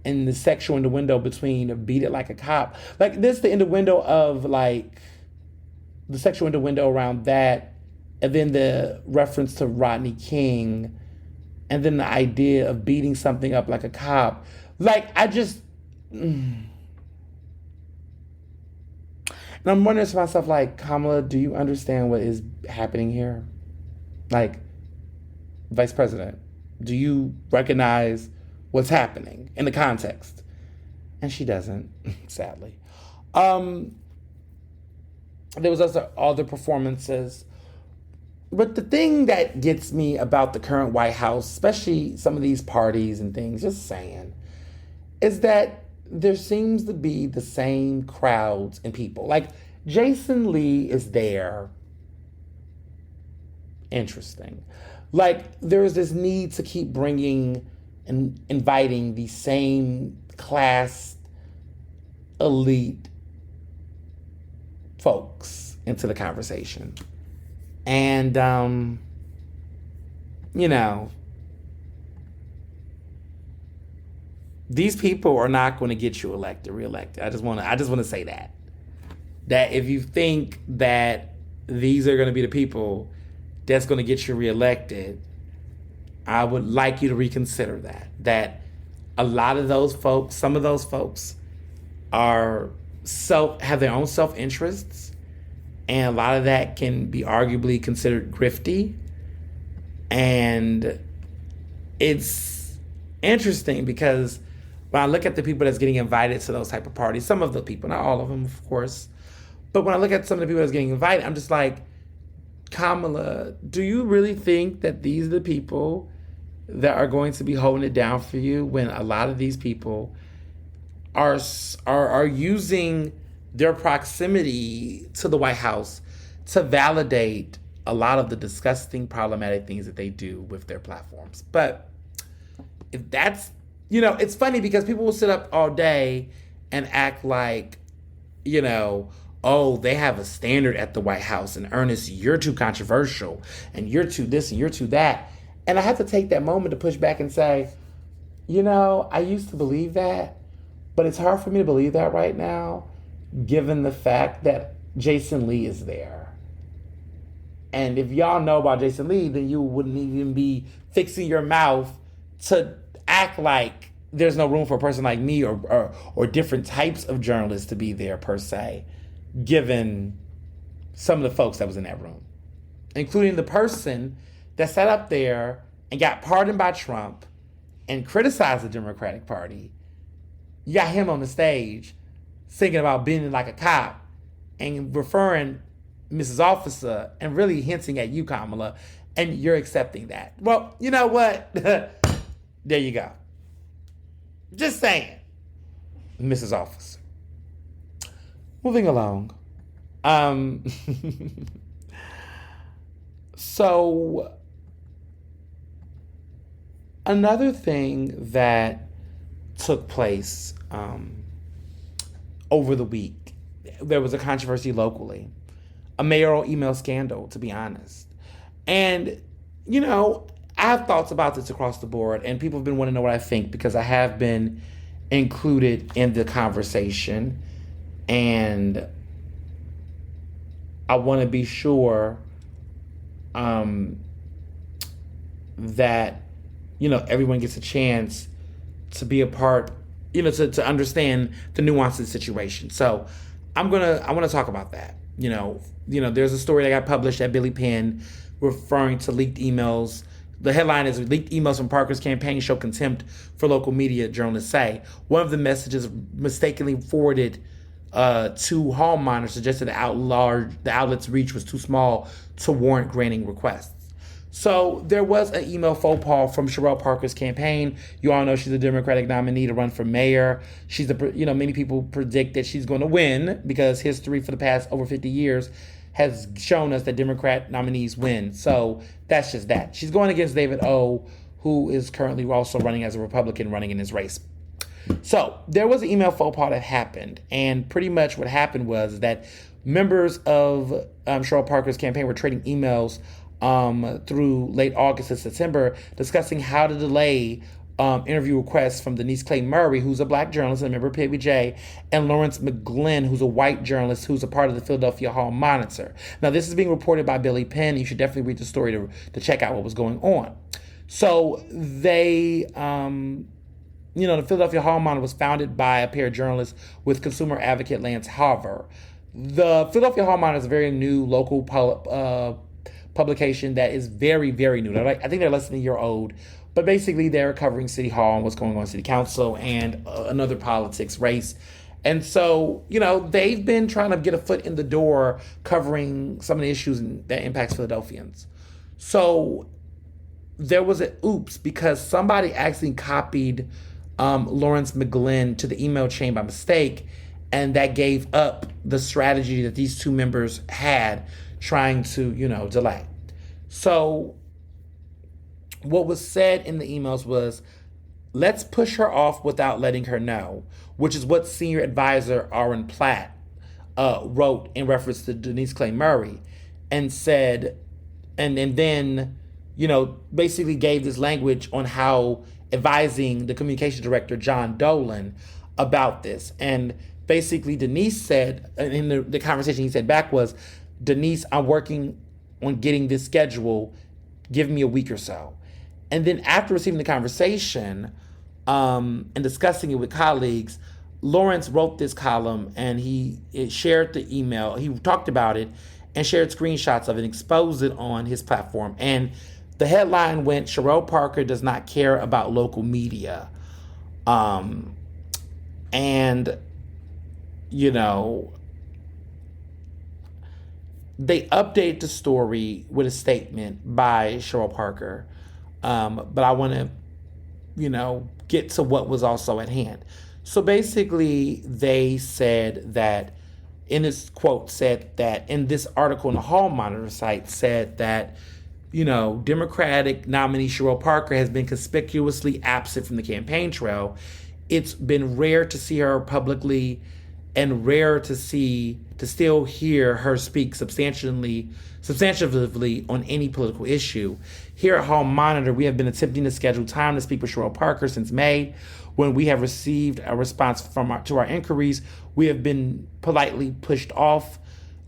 in the sexual innuendo between Beat It Like a Cop. Like, this, the innuendo of, like, the sexual innuendo around that, and then the reference to Rodney King, and then the idea of beating something up like a cop. Like, I just... And I'm wondering to myself, like, Kamala, do you understand what is happening here? Like, Vice President, do you recognize what's happening in the context? And she doesn't, sadly. There was also other performances. But the thing that gets me about the current White House, especially some of these parties and things, just saying, is that there seems to be the same crowds and people. Like, Jason Lee is there. Interesting. Like, there's this need to keep bringing and inviting the same class elite folks into the conversation. And, these people are not going to get you reelected. I just want to say that if you think that these are going to be the people that's going to get you reelected, I would like you to reconsider that a lot of those folks, some of those folks have their own self-interests, and a lot of that can be arguably considered grifty. And it's interesting because when I look at the people that's getting invited to those type of parties, some of the people, not all of them, of course, but when I look at some of the people that's getting invited, I'm just like, Kamala, do you really think that these are the people that are going to be holding it down for you, when a lot of these people are using their proximity to the White House to validate a lot of the disgusting, problematic things that they do with their platforms? But if that's, it's funny because people will sit up all day and act like, oh, they have a standard at the White House, and Ernest, you're too controversial, and you're too this, and you're too that. And I have to take that moment to push back and say, I used to believe that, but it's hard for me to believe that right now, given the fact that Jason Lee is there. And if y'all know about Jason Lee, then you wouldn't even be fixing your mouth to act like there's no room for a person like me or different types of journalists to be there per se, given some of the folks that was in that room, including the person that sat up there and got pardoned by Trump and criticized the Democratic Party. You got him on the stage singing about being like a cop and referring Mrs. Officer and really hinting at you, Kamala, and you're accepting that. Well, you know what? There you go. Just saying, Mrs. Officer. Moving along. So another thing that took place over the week, there was a controversy locally, a mayoral email scandal, to be honest. And, I have thoughts about this across the board, and people have been wanting to know what I think because I have been included in the conversation, and I want to be sure that, everyone gets a chance to be a part, to understand the nuance of the situation. So I want to talk about that. There's a story that got published at Billy Penn referring to leaked emails. The headline is "Leaked emails from Parker's campaign show contempt for local media," journalists say. One of the messages mistakenly forwarded to hall monitors suggested the outlet's reach was too small to warrant granting requests. So there was an email faux pas from Sherelle Parker's campaign. You all know she's a Democratic nominee to run for mayor. She's many people predict that she's going to win because history for the past over 50 years has shown us that Democrat nominees win. So that's just that. She's going against David O., who is currently also running as a Republican, running in his race. So there was an email faux pas that happened. And pretty much what happened was that members of Sherelle Parker's campaign were trading emails through late August and September discussing how to delay interview requests from Denise Clay Murray, who's a black journalist and a member of PBJ, and Lawrence McGlynn, who's a white journalist who's a part of the Philadelphia Hall Monitor. Now, this is being reported by Billy Penn. You should definitely read the story to check out what was going on. So they, the Philadelphia Hall Monitor was founded by a pair of journalists with consumer advocate Lance Harver. The Philadelphia Hall Monitor is a very new local publication that is very, very new. I think they're less than a year old. But basically, they're covering City Hall and what's going on in City Council and another politics race. And so, they've been trying to get a foot in the door covering some of the issues that impacts Philadelphians. So there was an oops because somebody actually copied Lawrence McGlynn to the email chain by mistake, and that gave up the strategy that these two members had trying to, delay. So what was said in the emails was, let's push her off without letting her know, which is what senior advisor Aaron Platt wrote in reference to Denise Clay Murray, and said, and then, basically gave this language on how advising the communication director, John Dolan, about this. And basically Denise said, in the conversation he said back was, Denise, I'm working on getting this schedule. Give me a week or so. And then after receiving the conversation and discussing it with colleagues, Lawrence wrote this column, and he shared the email. He talked about it and shared screenshots of it, exposed it on his platform. And the headline went, Sherelle Parker does not care about local media. They update the story with a statement by Sherelle Parker. But I want to, get to what was also at hand. So basically, they said that, in this quote, said that in this article in the Hall Monitor site, said that, Democratic nominee Sherelle Parker has been conspicuously absent from the campaign trail. It's been rare to see her publicly, and rare to still hear her speak substantively on any political issue. Here at Hall Monitor, we have been attempting to schedule time to speak with Sherelle Parker since May. When we have received a response to our inquiries, we have been politely pushed off.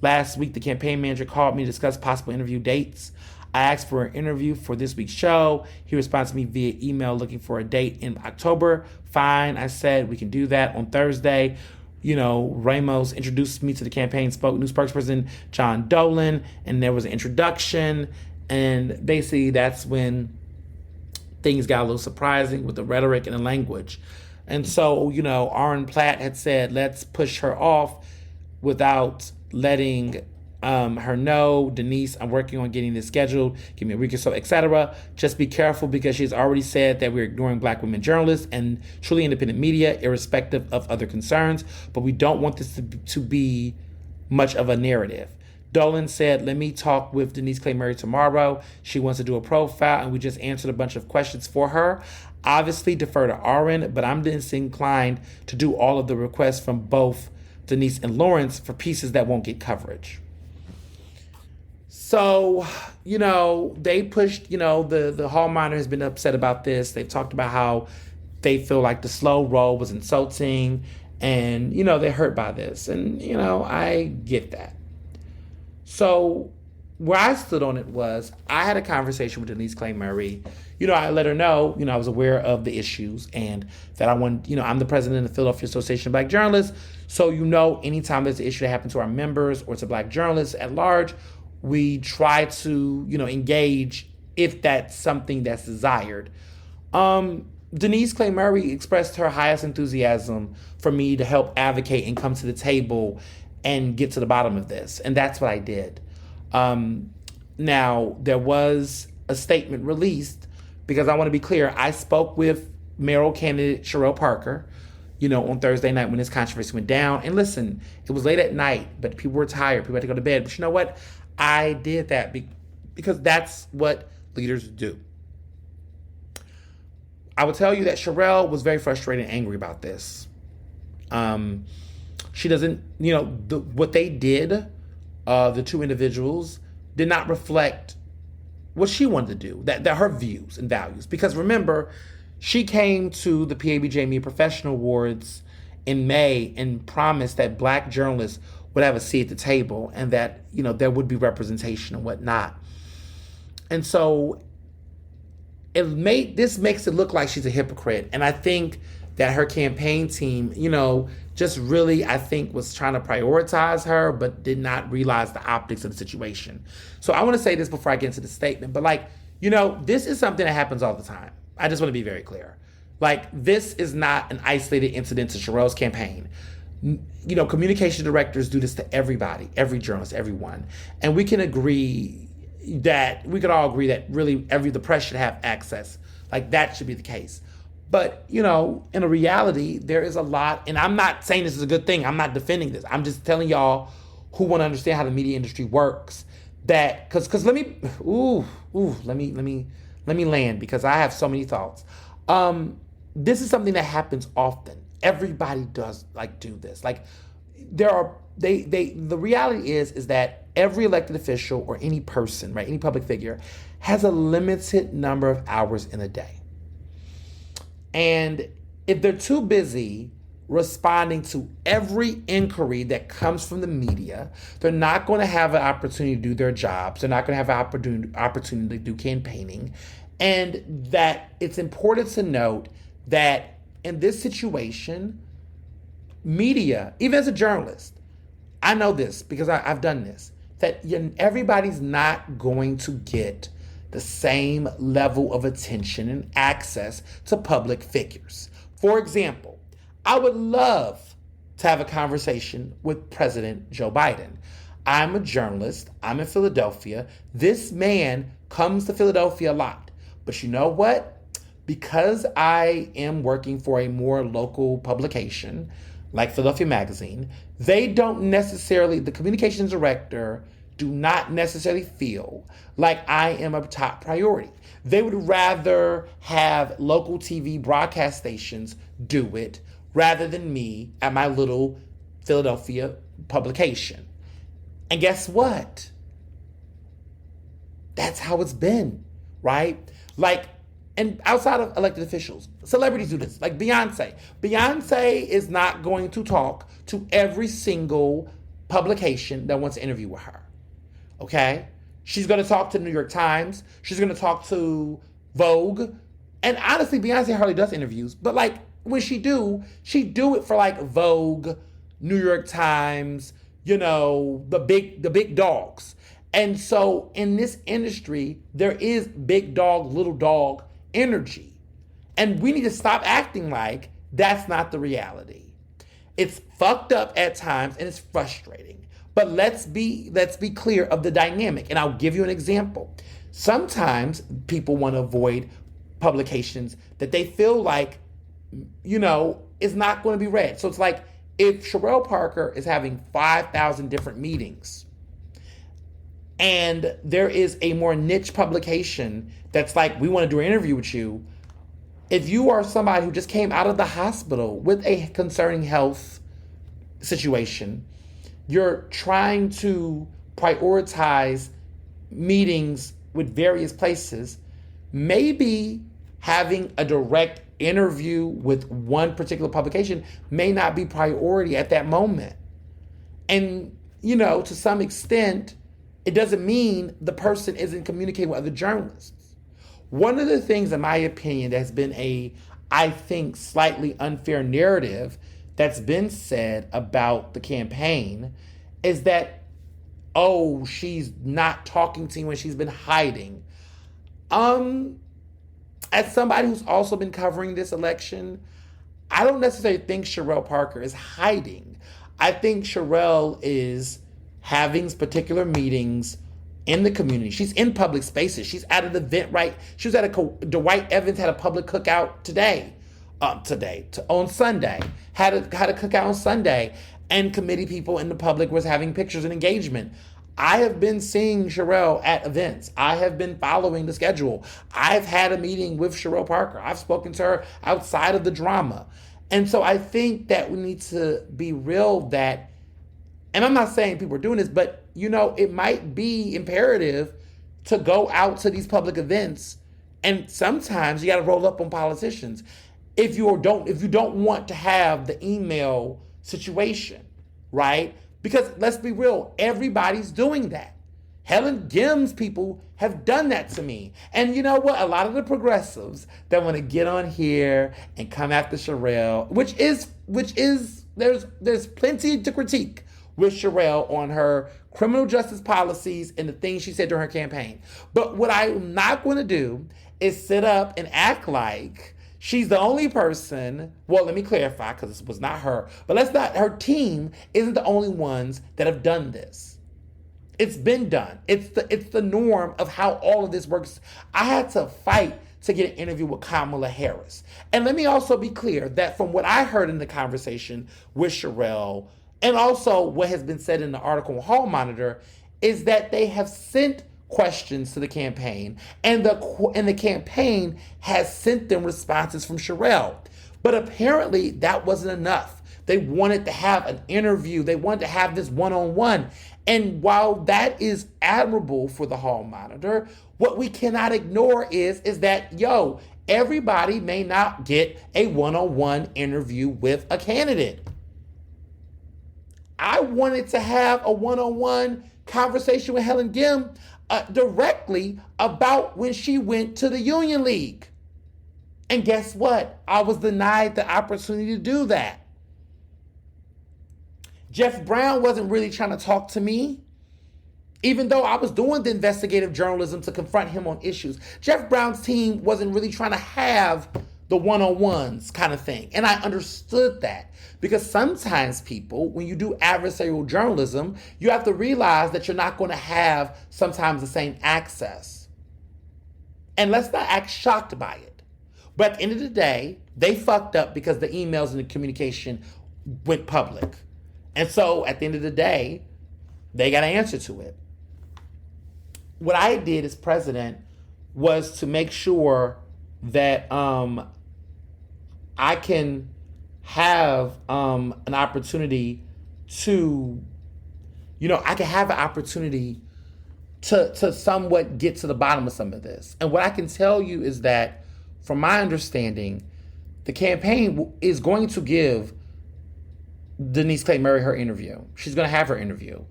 Last week, the campaign manager called me to discuss possible interview dates. I asked for an interview for this week's show. He responded to me via email looking for a date in October. Fine, I said, we can do that. On Thursday, Ramos introduced me to the campaign new spokesperson, John Dolan, and there was an introduction. And basically that's when things got a little surprising with the rhetoric and the language. And so, Aaron Platt had said, let's push her off without letting her know. Denise, I'm working on getting this scheduled. Give me a week or so, etc. Just be careful, because she's already said that we're ignoring Black women journalists and truly independent media, irrespective of other concerns. But we don't want this to be much of a narrative. Dolan said, let me talk with Denise Clay Murray tomorrow. She wants to do a profile, and we just answered a bunch of questions for her. Obviously defer to Aaron, but I'm disinclined to do all of the requests from both Denise and Lawrence for pieces that won't get coverage. So, they pushed, the Hall Monitor has been upset about this. They've talked about how they feel like the slow roll was insulting, and, they're hurt by this. And, I get that. So where I stood on it was, I had a conversation with Denise Clay Murray. I let her know, I was aware of the issues, and that I'm the president of the Philadelphia Association of Black Journalists. So, anytime there's an issue that happens to our members or to Black journalists at large, we try to, engage if that's something that's desired. Denise Clay Murray expressed her highest enthusiasm for me to help advocate and come to the table and get to the bottom of this. And that's what I did. Now, there was a statement released, because I want to be clear, I spoke with mayoral candidate Sherelle Parker, on Thursday night when this controversy went down. And listen, it was late at night, but people were tired. People had to go to bed. But you know what? I did that because that's what leaders do. I will tell you that Sherelle was very frustrated and angry about this. She doesn't, what they did, the two individuals, did not reflect what she wanted to do, that her views and values. Because remember, she came to the PABJ Media Professional Awards in May and promised that Black journalists would have a seat at the table, and that, there would be representation and whatnot. And so this makes it look like she's a hypocrite. And I think that her campaign team, just really, I think, was trying to prioritize her, but did not realize the optics of the situation. So I want to say this before I get into the statement, but this is something that happens all the time. I just want to be very clear. This is not an isolated incident to Sherelle's campaign. Communication directors do this to everybody, every journalist, everyone. And we can all agree that really the press should have access. That should be the case. But, you know, in a reality, there is a lot, and I'm not saying this is a good thing. I'm not defending this. I'm just telling y'all who want to understand how the media industry works. That, cause let me, let me land, because I have so many thoughts. This is something that happens often. Everybody does do this. Like, the reality is that every elected official or any person, right, any public figure, has a limited number of hours in a day. And if they're too busy responding to every inquiry that comes from the media, they're not going to have an opportunity to do their jobs. They're not going to have an opportunity to do campaigning. And that it's important to note that in this situation, media, even as a journalist, I know this because I've done this, that everybody's not going to get the same level of attention and access to public figures. For example, I would love to have a conversation with President Joe Biden. I'm a journalist. I'm in Philadelphia. This man comes to Philadelphia a lot. But you know what? Because I am working for a more local publication like Philadelphia Magazine, they don't necessarily, the communications director do not necessarily feel like I am a top priority. They would rather have local TV broadcast stations do it rather than me at my little Philadelphia publication. And guess what? That's how it's been, right? And outside of elected officials, celebrities do this. Like Beyonce. Beyonce is not going to talk to every single publication that wants to interview with her. Okay? She's going to talk to the New York Times. She's going to talk to Vogue. And honestly, Beyonce hardly does interviews. But when she do it for Vogue, New York Times, the big dogs. And so in this industry, there is big dog, little dog energy. And we need to stop acting like that's not the reality. It's fucked up at times and it's frustrating. But let's be clear of the dynamic. And I'll give you an example. Sometimes people want to avoid publications that they feel like, is not going to be read. So it's like if Sherelle Parker is having 5,000 different meetings and there is a more niche publication that's like, we want to do an interview with you. If you are somebody who just came out of the hospital with a concerning health situation, you're trying to prioritize meetings with various places, maybe having a direct interview with one particular publication may not be priority at that moment. And, to some extent, it doesn't mean the person isn't communicating with other journalists. One of the things, in my opinion, that's been I think, slightly unfair narrative that's been said about the campaign is that, she's not talking to you when she's been hiding. As somebody who's also been covering this election, I don't necessarily think Sherelle Parker is hiding. I think Sherelle is having particular meetings in the community. She's in public spaces. She's at an event, right? She was at Dwight Evans had a public cookout on Sunday. Had a cookout on Sunday, and committee people in the public was having pictures and engagement. I have been seeing Sherelle at events. I have been following the schedule. I've had a meeting with Sherelle Parker. I've spoken to her outside of the drama. And so I think that we need to be real that, and I'm not saying people are doing this, but it might be imperative to go out to these public events. And sometimes you got to roll up on politicians if you don't want to have the email situation, right? Because let's be real, everybody's doing that. Helen Gim's people have done that to me. And you know what? A lot of the progressives that want to get on here and come after Sherelle, which is there's plenty to critique with Sherelle on her criminal justice policies and the things she said during her campaign. But what I'm not going to do is sit up and act like she's the only person. Well, let me clarify, because this was not her. But her team isn't the only ones that have done this. It's been done. It's the norm of how all of this works. I had to fight to get an interview with Kamala Harris. And let me also be clear that from what I heard in the conversation with Sherelle, and also what has been said in the article on Hall Monitor, is that they have sent questions to the campaign, and the campaign has sent them responses from Sherelle. But apparently that wasn't enough. They wanted to have an interview. They wanted to have this one-on-one. And while that is admirable for the Hall Monitor, what we cannot ignore is that, everybody may not get a one-on-one interview with a candidate. I wanted to have a one-on-one conversation with Helen Gim directly about when she went to the Union League. And guess what? I was denied the opportunity to do that. Jeff Brown wasn't really trying to talk to me, even though I was doing the investigative journalism to confront him on issues. Jeff Brown's team wasn't really trying to have the one-on-ones kind of thing. And I understood that, because sometimes people, when you do adversarial journalism, you have to realize that you're not going to have sometimes the same access. And let's not act shocked by it. But at the end of the day, they fucked up because the emails and the communication went public. And so at the end of the day, they got an answer to it. What I did as president was to make sure that I can have an opportunity to, I can have an opportunity to somewhat get to the bottom of some of this. And what I can tell you is that, from my understanding, the campaign is going to give Denise Clay Murray her interview. She's going to have her interview.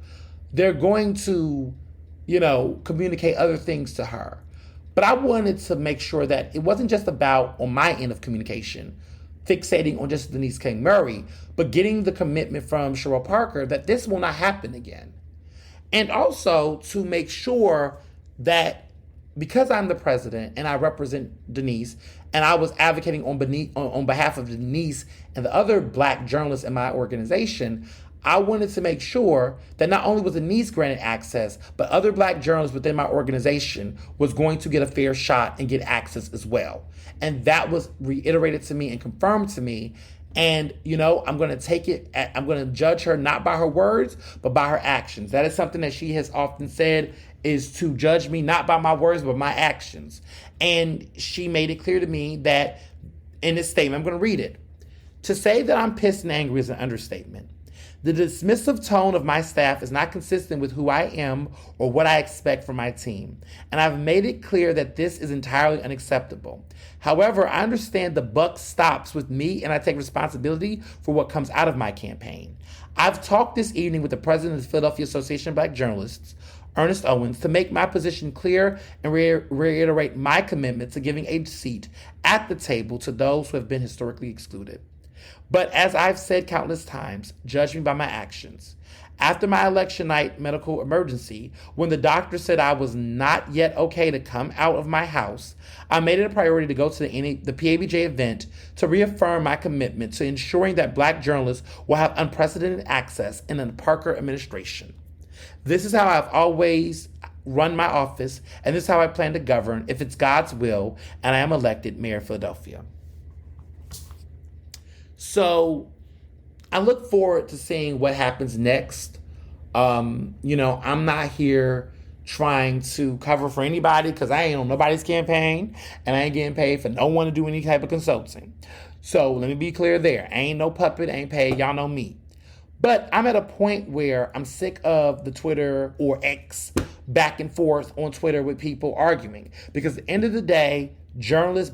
They're going to, communicate other things to her. But I wanted to make sure that it wasn't just about, on my end of communication, fixating on just Denise Clay Murray, but getting the commitment from Sherelle Parker that this will not happen again. And also to make sure that, because I'm the president and I represent Denise, and I was advocating on behalf of Denise and the other Black journalists in my organization, I wanted to make sure that not only was Denise granted access, but other Black journalists within my organization was going to get a fair shot and get access as well. And that was reiterated to me and confirmed to me. And, I'm going to I'm going to judge her not by her words, but by her actions. That is something that she has often said, is to judge me not by my words, but my actions. And she made it clear to me that in this statement, I'm going to read it. To say that I'm pissed and angry is an understatement. The dismissive tone of my staff is not consistent with who I am or what I expect from my team, and I've made it clear that this is entirely unacceptable. However, I understand the buck stops with me, and I take responsibility for what comes out of my campaign. I've talked this evening with the president of the Philadelphia Association of Black Journalists, Ernest Owens, to make my position clear and reiterate my commitment to giving a seat at the table to those who have been historically excluded. But as I've said countless times, judge me by my actions. After my election night medical emergency, when the doctor said I was not yet okay to come out of my house, I made it a priority to go to the PABJ event to reaffirm my commitment to ensuring that Black journalists will have unprecedented access in the Parker administration. This is how I've always run my office, and this is how I plan to govern if it's God's will and I am elected mayor of Philadelphia. So I look forward to seeing what happens next. I'm not here trying to cover for anybody, because I ain't on nobody's campaign and I ain't getting paid for no one to do any type of consulting. So let me be clear there. I ain't no puppet, ain't paid. Y'all know me. But I'm at a point where I'm sick of the Twitter or X back and forth on Twitter with people arguing. Because at the end of the day,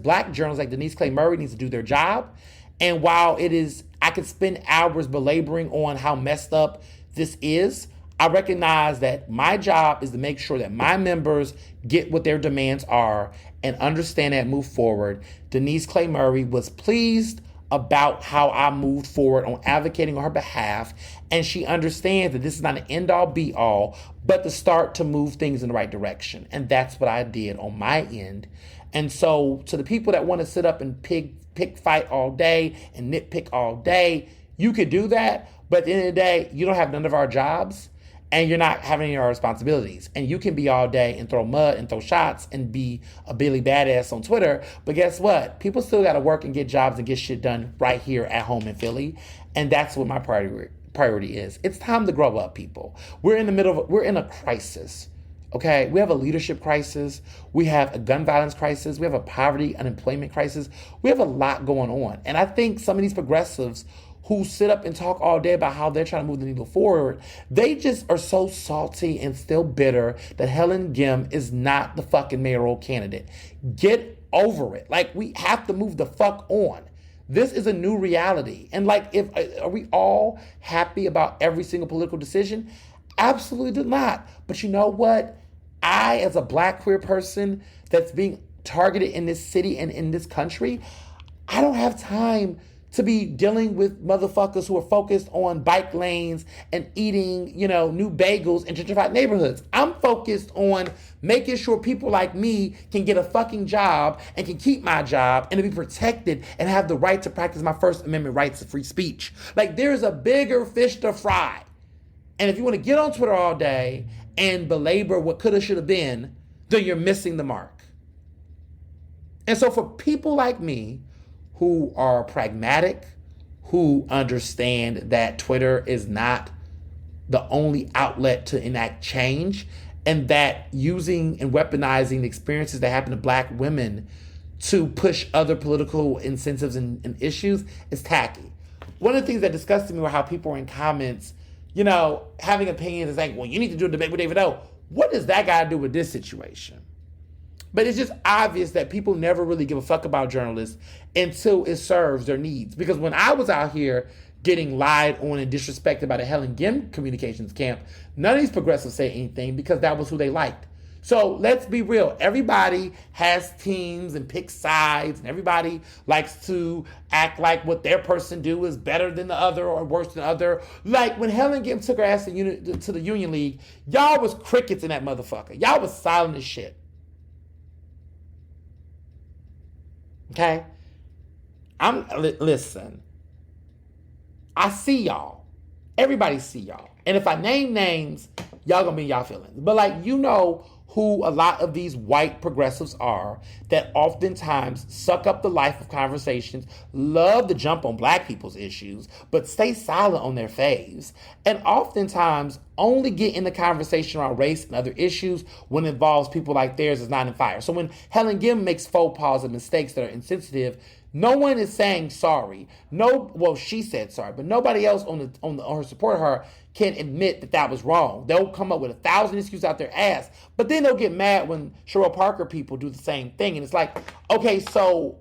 Black journalists like Denise Clay Murray needs to do their job. And while I could spend hours belaboring on how messed up this is, I recognize that my job is to make sure that my members get what their demands are and understand and move forward. Denise Clay Murray was pleased about how I moved forward on advocating on her behalf, and she understands that this is not an end-all be-all, but the start to move things in the right direction. And that's what I did on my end. And so to the people that want to sit up and pick fight all day and nitpick all day, you could do that, but at the end of the day, you don't have none of our jobs. and you're not having any responsibilities. And you can be all day and throw mud and throw shots and be a Billy Badass on Twitter. But guess what? People still got to work and get jobs and get shit done right here at home in Philly. And that's what my priority is. It's time to grow up, people. We're in a crisis. Okay, we have a leadership crisis. We have a gun violence crisis. We have a poverty, unemployment crisis. We have a lot going on. And I think some of these progressives who sit up and talk all day about how they're trying to move the needle forward, they just are so salty and still bitter that Helen Gim is not the fucking mayoral candidate. Get over it. Like, we have to move the fuck on. This is a new reality. And like, are we all happy about every single political decision? Absolutely not. But you know what? I, as a Black queer person that's being targeted in this city and in this country, I don't have time to be dealing with motherfuckers who are focused on bike lanes and eating, new bagels in gentrified neighborhoods. I'm focused on making sure people like me can get a fucking job and can keep my job and to be protected and have the right to practice my First Amendment rights of free speech. Like, there's a bigger fish to fry. And if you want to get on Twitter all day and belabor what coulda, shoulda been, then you're missing the mark. And so for people like me who are pragmatic, who understand that Twitter is not the only outlet to enact change, and that using and weaponizing the experiences that happen to Black women to push other political incentives and issues is tacky. One of the things that disgusted me were how people were in comments having opinions and saying, well, you need to do a debate with David O. What does that got to do with this situation? But it's just obvious that people never really give a fuck about journalists until it serves their needs. Because when I was out here getting lied on and disrespected by the Helen Gim communications camp, none of these progressives say anything because that was who they liked. So let's be real. Everybody has teams and picks sides, and everybody likes to act like what their person do is better than the other or worse than the other. Like when Helen Gim took her ass to the Union League, y'all was crickets in that motherfucker. Y'all was silent as shit. Okay? Listen. I see y'all. Everybody see y'all. And if I name names, y'all gonna be in y'all feelings. But who a lot of these white progressives are that oftentimes suck up the life of conversations, love to jump on Black people's issues, but stay silent on their faves, and oftentimes only get in the conversation around race and other issues when it involves people like theirs is not in fire. So when Helen Gim makes faux pas and mistakes that are insensitive, no one is saying sorry. She said sorry, but nobody else on her support her can admit that was wrong. They'll come up with 1,000 excuses out their ass, but then they'll get mad when Cheryl Parker people do the same thing. And it's like, okay, so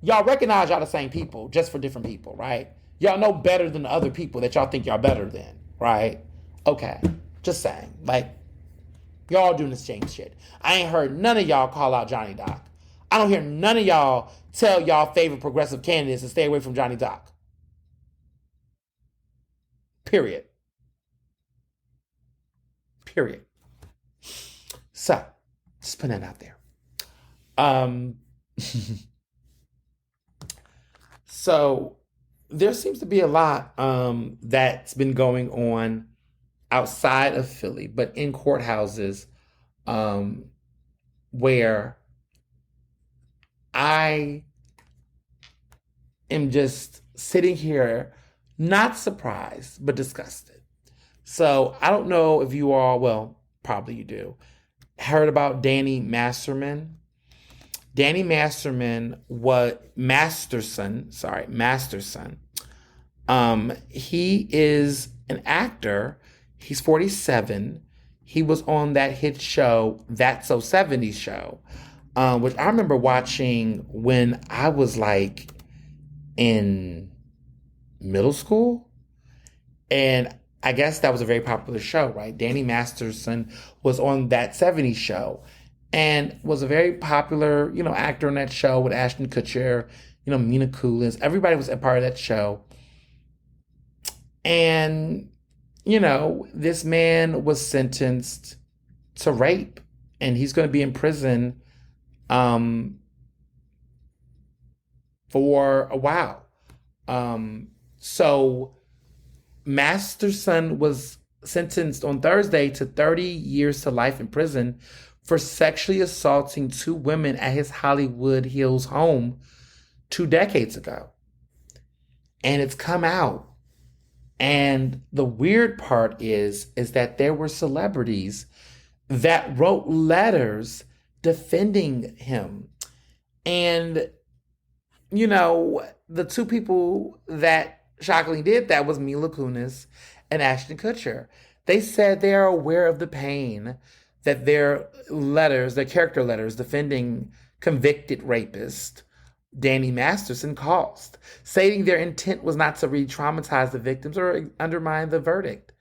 y'all recognize y'all the same people, just for different people, right? Y'all know better than the other people that y'all think y'all better than, right? Okay, just saying. Y'all doing the same shit. I ain't heard none of y'all call out Johnny Doc. I don't hear none of y'all tell y'all favorite progressive candidates to stay away from Johnny Doc. Period. So, just putting that out there. So, there seems to be a lot that's been going on outside of Philly, but in courthouses where I am just sitting here, not surprised, but disgusted. So I don't know if you all, well, probably you do, heard about Danny Masterson. Danny Masterson. He is an actor. He's 47. He was on that hit show, That's So 70s Show, which I remember watching when I was in middle school. And I guess that was a very popular show, right? Danny Masterson was on That 70s Show and was a very popular, actor on that show with Ashton Kutcher, Mina Kunis. Everybody was a part of that show. And, this man was sentenced to rape, and he's going to be in prison for a while. So Masterson was sentenced on Thursday to 30 years to life in prison for sexually assaulting two women at his Hollywood Hills home 2 decades ago. And it's come out. And the weird part is that there were celebrities that wrote letters defending him. And, the two people that shockingly did that was Mila Kunis and Ashton Kutcher. They said they are aware of the pain that their character letters defending convicted rapist Danny Masterson caused, stating their intent was not to re-traumatize the victims or undermine the verdict.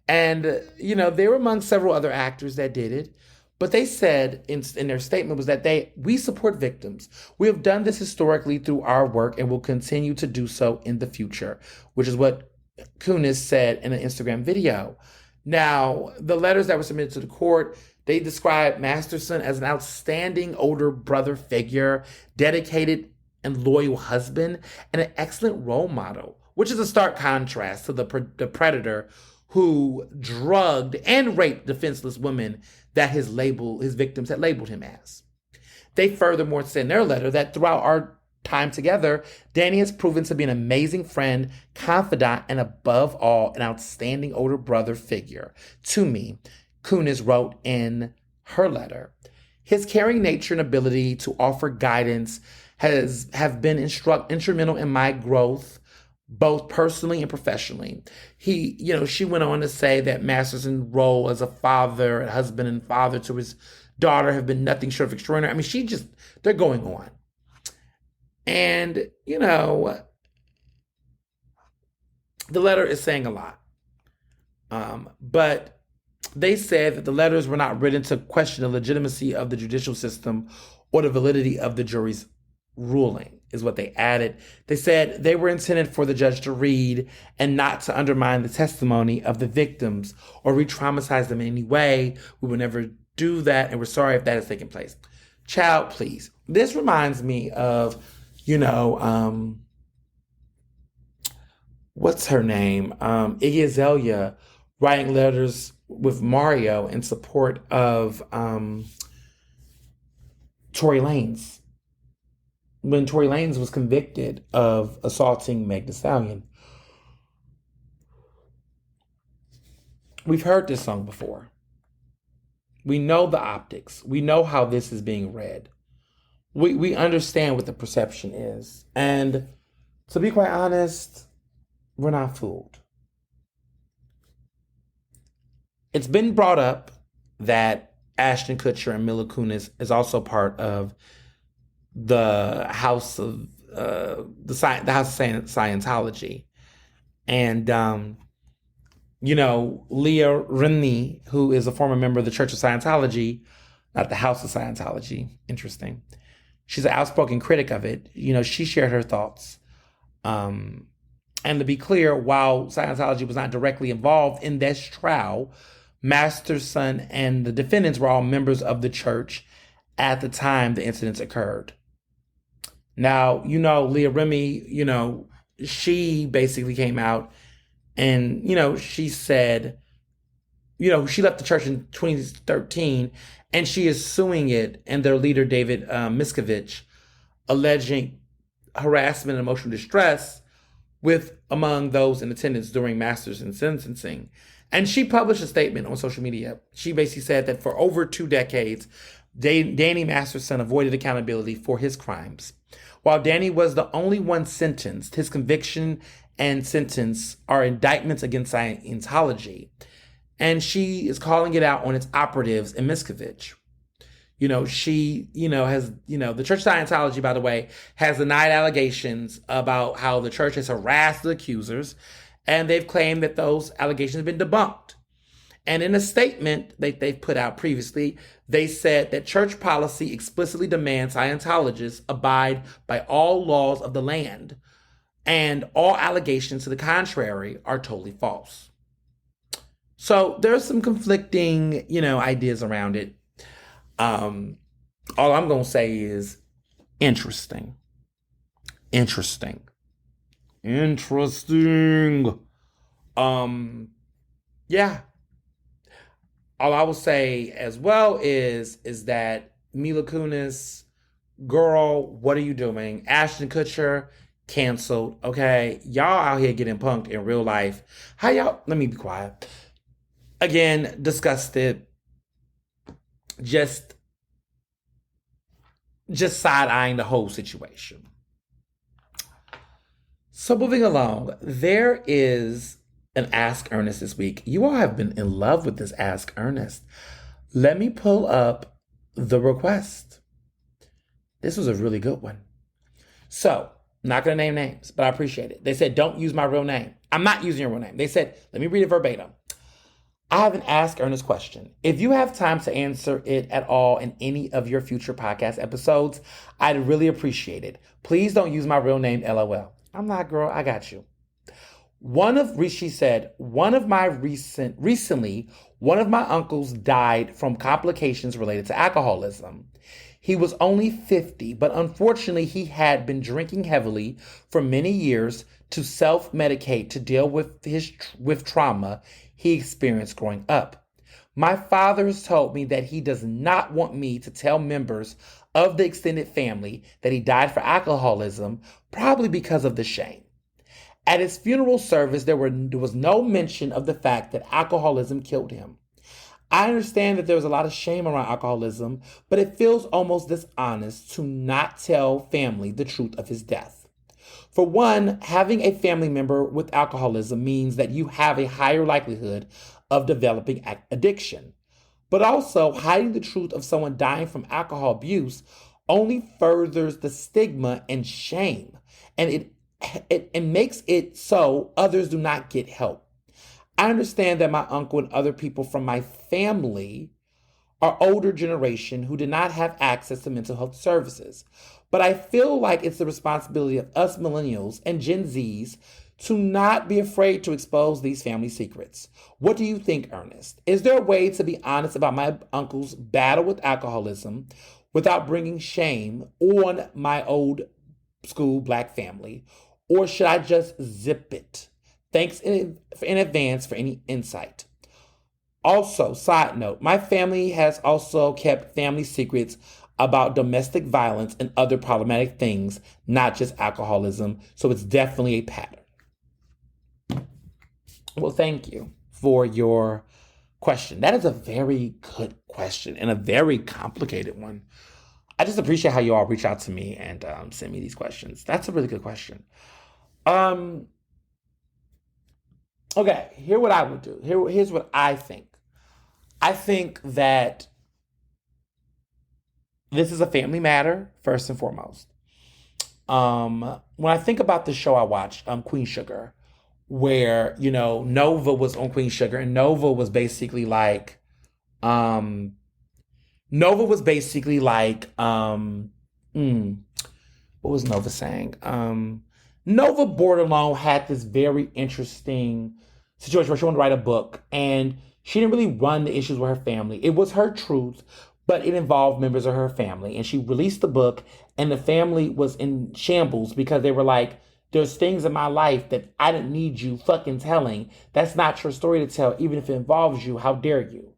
And, they were among several other actors that did it. But they said in their statement was that we support victims. We have done this historically through our work and will continue to do so in the future, which is what Kunis said in an Instagram video. Now, the letters that were submitted to the court, they described Masterson as an outstanding older brother figure, dedicated and loyal husband, and an excellent role model, which is a stark contrast to the predator who drugged and raped defenseless women that his victims had labeled him as. They furthermore said in their letter that throughout our time together, Danny has proven to be an amazing friend, confidant, and above all, an outstanding older brother figure to me, Kunis wrote in her letter. His caring nature and ability to offer guidance have been instrumental in my growth, both personally and professionally. She went on to say that Masterson's role as a father, husband, and father to his daughter have been nothing short of extraordinary. I mean, they're going on. And, the letter is saying a lot. But they said that the letters were not written to question the legitimacy of the judicial system or the validity of the jury's ruling, is what they added. They said they were intended for the judge to read and not to undermine the testimony of the victims or re-traumatize them in any way. We will never do that, and we're sorry if that has taken place. Child, please. This reminds me of, what's her name? Iggy Azalea writing letters with Mario in support of Tory Lanez. When Tory Lanez was convicted of assaulting Meg Thee Stallion. We've heard this song before. We know the optics. We know how this is being read. We understand what the perception is. And to be quite honest, we're not fooled. It's been brought up that Ashton Kutcher and Mila Kunis is also part of the House of Scientology, and Leah Remini, who is a former member of the Church of Scientology, not the House of Scientology. Interesting. She's an outspoken critic of it. She shared her thoughts. And to be clear, while Scientology was not directly involved in this trial, Masterson and the defendants were all members of the church at the time the incidents occurred. Now, Leah Remini, she basically came out and, she said, she left the church in 2013 and she is suing it and their leader, David Miscavige, alleging harassment and emotional distress among those in attendance during Masterson's sentencing. And she published a statement on social media. She basically said that for over 2 decades, Danny Masterson avoided accountability for his crimes. While Danny was the only one sentenced, his conviction and sentence are indictments against Scientology. And she is calling it out on its operatives in Miscavige. She, has, the Church of Scientology, by the way, has denied allegations about how the church has harassed the accusers, and they've claimed that those allegations have been debunked. And in a statement that they've put out previously, they said that church policy explicitly demands Scientologists abide by all laws of the land, and all allegations to the contrary are totally false. So there's some conflicting, ideas around it. All I'm going to say is interesting. Yeah. All I will say as well is that Mila Kunis, girl, what are you doing? Ashton Kutcher, canceled. Okay, y'all out here getting punked in real life. How y'all? Let me be quiet. Again, disgusted. Just just side eyeing the whole situation. So moving along, there is an Ask Ernest this week. You all have been in love with this Ask Ernest. Let me pull up the request. This was a really good one. So, not gonna name names, but I appreciate it. They said, don't use my real name. I'm not using your real name. They said, let me read it verbatim. I have an Ask Ernest question. If you have time to answer it at all in any of your future podcast episodes, I'd really appreciate it. Please don't use my real name, LOL. I'm not, girl. I got you. She said, recently, one of my uncles died from complications related to alcoholism. He was only 50, but unfortunately, he had been drinking heavily for many years to self-medicate to deal with trauma he experienced growing up. My father has told me that he does not want me to tell members of the extended family that he died for alcoholism, probably because of the shame. At his funeral service, there was no mention of the fact that alcoholism killed him. I understand that there was a lot of shame around alcoholism, but it feels almost dishonest to not tell family the truth of his death. For one, having a family member with alcoholism means that you have a higher likelihood of developing addiction. But also, hiding the truth of someone dying from alcohol abuse only furthers the stigma and shame, and it makes it so others do not get help. I understand that my uncle and other people from my family are older generation who did not have access to mental health services. But I feel like it's the responsibility of us millennials and Gen Zs to not be afraid to expose these family secrets. What do you think, Ernest? Is there a way to be honest about my uncle's battle with alcoholism without bringing shame on my old school Black family? Or should I just zip it? Thanks in advance for any insight. Also, side note, my family has also kept family secrets about domestic violence and other problematic things, not just alcoholism. So it's definitely a pattern. Well, thank you for your question. That is a very good question and a very complicated one. I just appreciate how you all reach out to me and send me these questions. That's a really good question. Okay, here's what I would do. Here's what I think. I think that this is a family matter, first and foremost. When I think about the show I watched, Queen Sugar, where, Nova was on Queen Sugar, and Nova was basically like, what was Nova saying? Nova Bordelon had this very interesting situation where she wanted to write a book, and she didn't really run the issues with her family. It was her truth, but it involved members of her family. And she released the book, and the family was in shambles because they were like, there's things in my life that I didn't need you fucking telling. That's not your story to tell, even if it involves you. How dare you?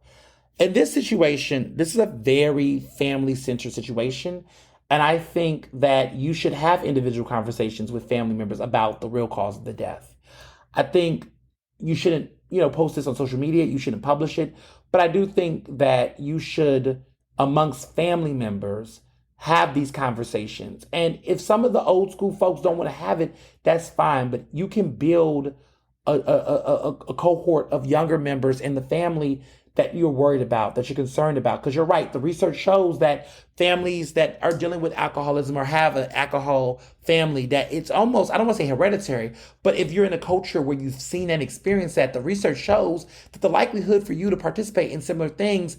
In this situation, this is a very family-centered situation. And I think that you should have individual conversations with family members about the real cause of the death. I think you shouldn't, post this on social media. You shouldn't publish it. But I do think that you should, amongst family members, have these conversations. And if some of the old school folks don't want to have it, that's fine. But you can build a cohort of younger members in the family that you're worried about, that you're concerned about. Because you're right, the research shows that families that are dealing with alcoholism or have an alcohol family, that it's almost, I don't want to say hereditary, but if you're in a culture where you've seen and experienced that, the research shows that the likelihood for you to participate in similar things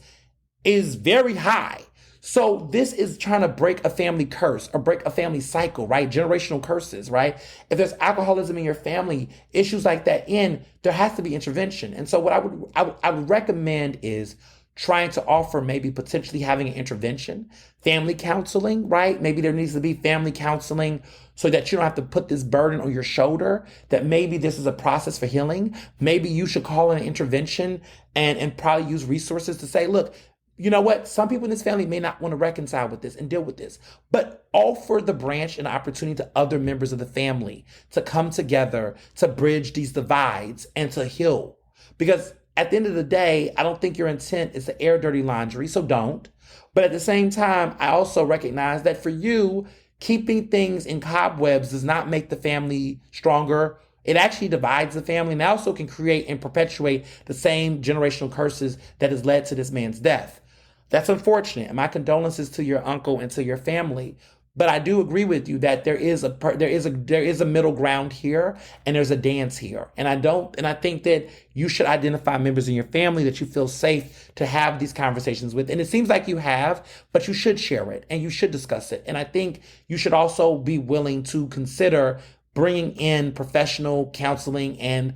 is very high. So this is trying to break a family curse or break a family cycle, right? Generational curses, right? If there's alcoholism in your family, issues like that there has to be intervention. And so what I would recommend is trying to offer maybe potentially having an intervention, family counseling, right? Maybe there needs to be family counseling so that you don't have to put this burden on your shoulder, that maybe this is a process for healing. Maybe you should call in an intervention and probably use resources to say, look, you know what? Some people in this family may not want to reconcile with this and deal with this, but offer the branch an opportunity to other members of the family to come together to bridge these divides and to heal. Because at the end of the day, I don't think your intent is to air dirty laundry, so don't. But at the same time, I also recognize that for you, keeping things in cobwebs does not make the family stronger. It actually divides the family and also can create and perpetuate the same generational curses that has led to this man's death. That's unfortunate. And my condolences to your uncle and to your family. But I do agree with you that there is a middle ground here and there's a dance here. And I think that you should identify members in your family that you feel safe to have these conversations with. And it seems like you have, but you should share it and you should discuss it. And I think you should also be willing to consider bringing in professional counseling and,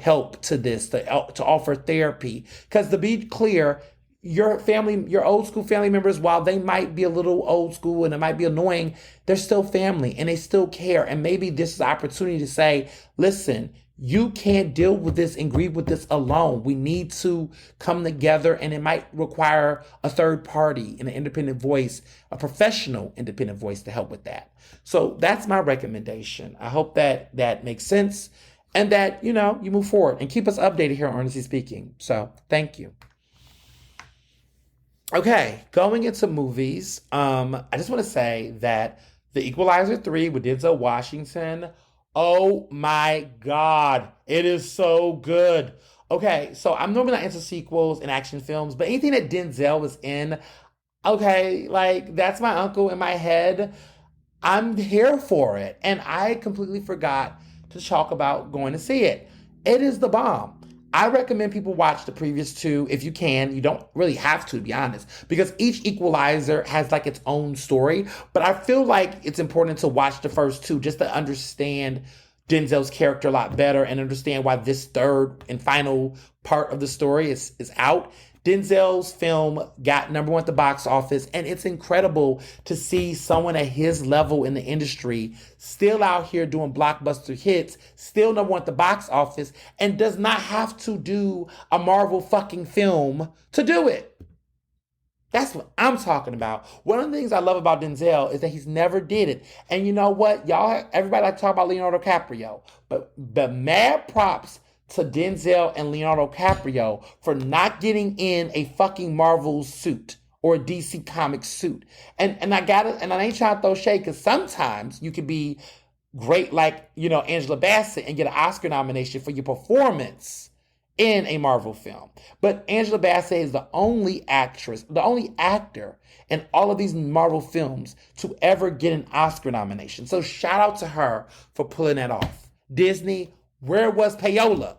help to this, to offer therapy. Because to be clear, your family, your old school family members, while they might be a little old school and it might be annoying, they're still family and they still care. And maybe this is an opportunity to say, listen, you can't deal with this and grieve with this alone. We need to come together, and it might require a third party, an independent voice, a professional independent voice to help with that. So that's my recommendation. I hope that that makes sense and that, you move forward and keep us updated here on Ernestly Speaking. So thank you. Okay, going into movies, I just want to say that The Equalizer 3 with Denzel Washington, oh my God, it is so good. Okay, so I'm normally not into sequels and action films, but anything that Denzel was in, okay, like that's my uncle in my head. I'm here for it. And I completely forgot to talk about going to see it. It is the bomb. I recommend people watch the previous two if you can. You don't really have to be honest, because each Equalizer has like its own story. But I feel like it's important to watch the first two just to understand Denzel's character a lot better and understand why this third and final part of the story is out. Denzel's film got #1 at the box office, and it's incredible to see someone at his level in the industry still out here doing blockbuster hits, still #1 at the box office, and does not have to do a Marvel fucking film to do it. That's what I'm talking about. One of the things I love about Denzel is that he's never did it. And you know what? Y'all, everybody like to talk about Leonardo DiCaprio, but mad props to Denzel and Leonardo DiCaprio for not getting in a fucking Marvel suit or a DC Comics suit. And I got it, and I ain't trying to throw shade, because sometimes you could be great like, Angela Bassett and get an Oscar nomination for your performance in a Marvel film. But Angela Bassett is the only actress, the only actor in all of these Marvel films to ever get an Oscar nomination. So shout out to her for pulling that off. Disney, where was Payola?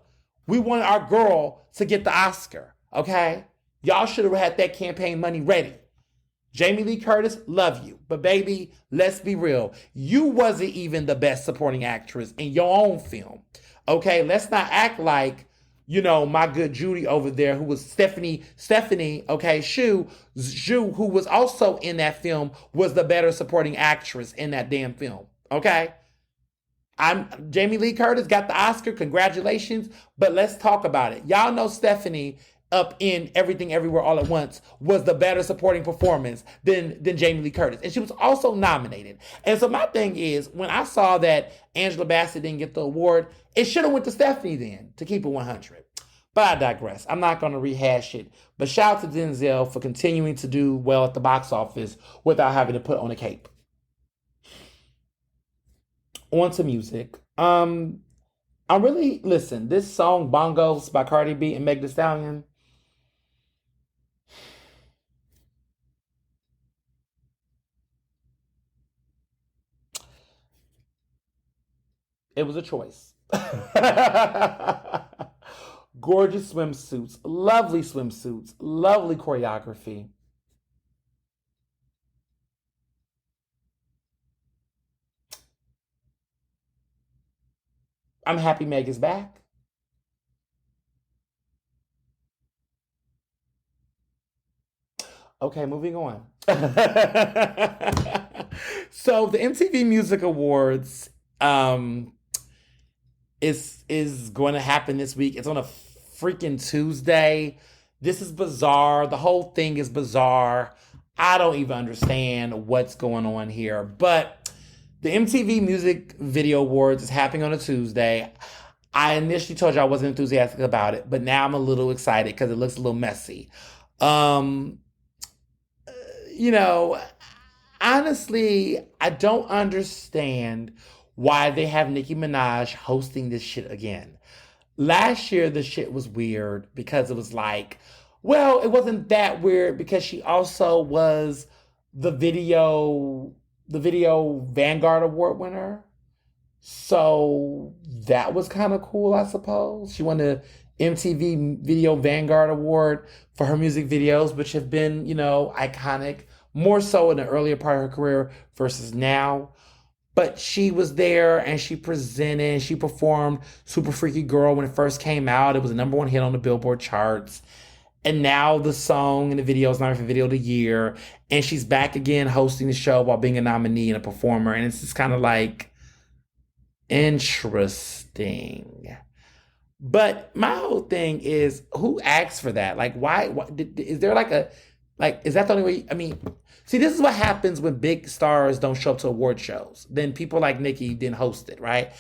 We wanted our girl to get the Oscar, okay? Y'all should have had that campaign money ready. Jamie Lee Curtis, love you. But baby, let's be real. You wasn't even the best supporting actress in your own film, okay? Let's not act like, my good Judy over there, who was Stephanie, okay, Shu, who was also in that film, was the better supporting actress in that damn film, okay? Jamie Lee Curtis got the Oscar, congratulations, but let's talk about it. Y'all know Stephanie up in Everything Everywhere All at Once was the better supporting performance than Jamie Lee Curtis. And she was also nominated. And so my thing is, when I saw that Angela Bassett didn't get the award, it should have went to Stephanie then, to keep it 100. But I digress. I'm not going to rehash it. But shout out to Denzel for continuing to do well at the box office without having to put on a cape. On to music. Listen, this song Bongos by Cardi B and Meg Thee Stallion. It was a choice. Gorgeous swimsuits, lovely choreography. I'm happy Meg is back. Okay, moving on. So the MTV Music Awards um, is going to happen this week. It's on a freaking Tuesday. This is bizarre. The whole thing is bizarre. I don't even understand what's going on here. But the MTV Music Video Awards is happening on a Tuesday. I initially told you I wasn't enthusiastic about it, but now I'm a little excited because it looks a little messy. Um, you know, honestly, I don't understand why they have Nicki Minaj hosting this shit again. Last year, the shit was weird because it was like, well, it wasn't that weird because she also was the video Vanguard Award winner. So that was kind of cool, I suppose. She won the MTV Video Vanguard Award for her music videos, which have been, iconic, more so in the earlier part of her career versus now. But she was there and she presented, she performed Super Freaky Girl when it first came out. It was a number one hit on the Billboard charts. And now the song and the video is nominated for Video of the Year. And she's back again hosting the show while being a nominee and a performer. And it's just kind of like, interesting. But my whole thing is, who asked for that? Like, why is there is that the only way? I mean, see, this is what happens when big stars don't show up to award shows. Then people like Nicki didn't host it, right?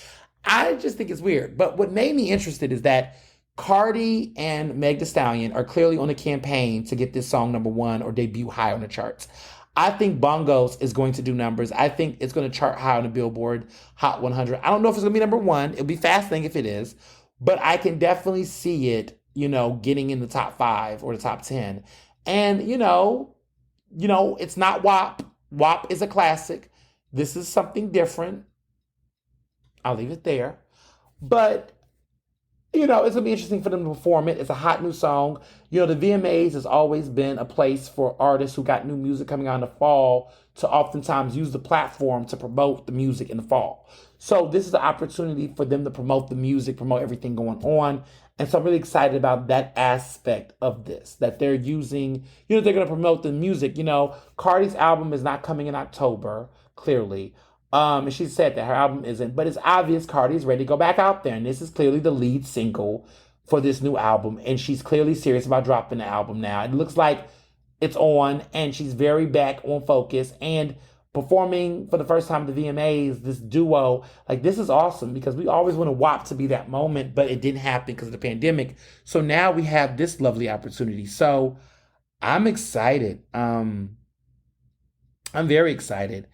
I just think it's weird. But what made me interested is that Cardi and Meg Thee Stallion are clearly on a campaign to get this song number one or debut high on the charts. I think Bongos is going to do numbers. I think it's going to chart high on the Billboard Hot 100. I don't know if it's going to be number one. It'll be fascinating if it is. But I can definitely see it, getting in the top 5 or the top 10. And, it's not WAP. WAP is a classic. This is something different. I'll leave it there. But, it's going to be interesting for them to perform it. It's a hot new song. The VMAs has always been a place for artists who got new music coming out in the fall to oftentimes use the platform to promote the music in the fall. So this is an opportunity for them to promote the music, promote everything going on. And so I'm really excited about that aspect of this, that they're using, they're going to promote the music. Cardi's album is not coming in October, clearly. And she said that her album isn't, but it's obvious Cardi's ready to go back out there. And this is clearly the lead single for this new album. And she's clearly serious about dropping the album now. It looks like it's on, and she's very back on focus and performing for the first time at the VMAs, this duo. Like, this is awesome because we always want a WAP to be that moment, but it didn't happen because of the pandemic. So now we have this lovely opportunity. So I'm excited. I'm very excited.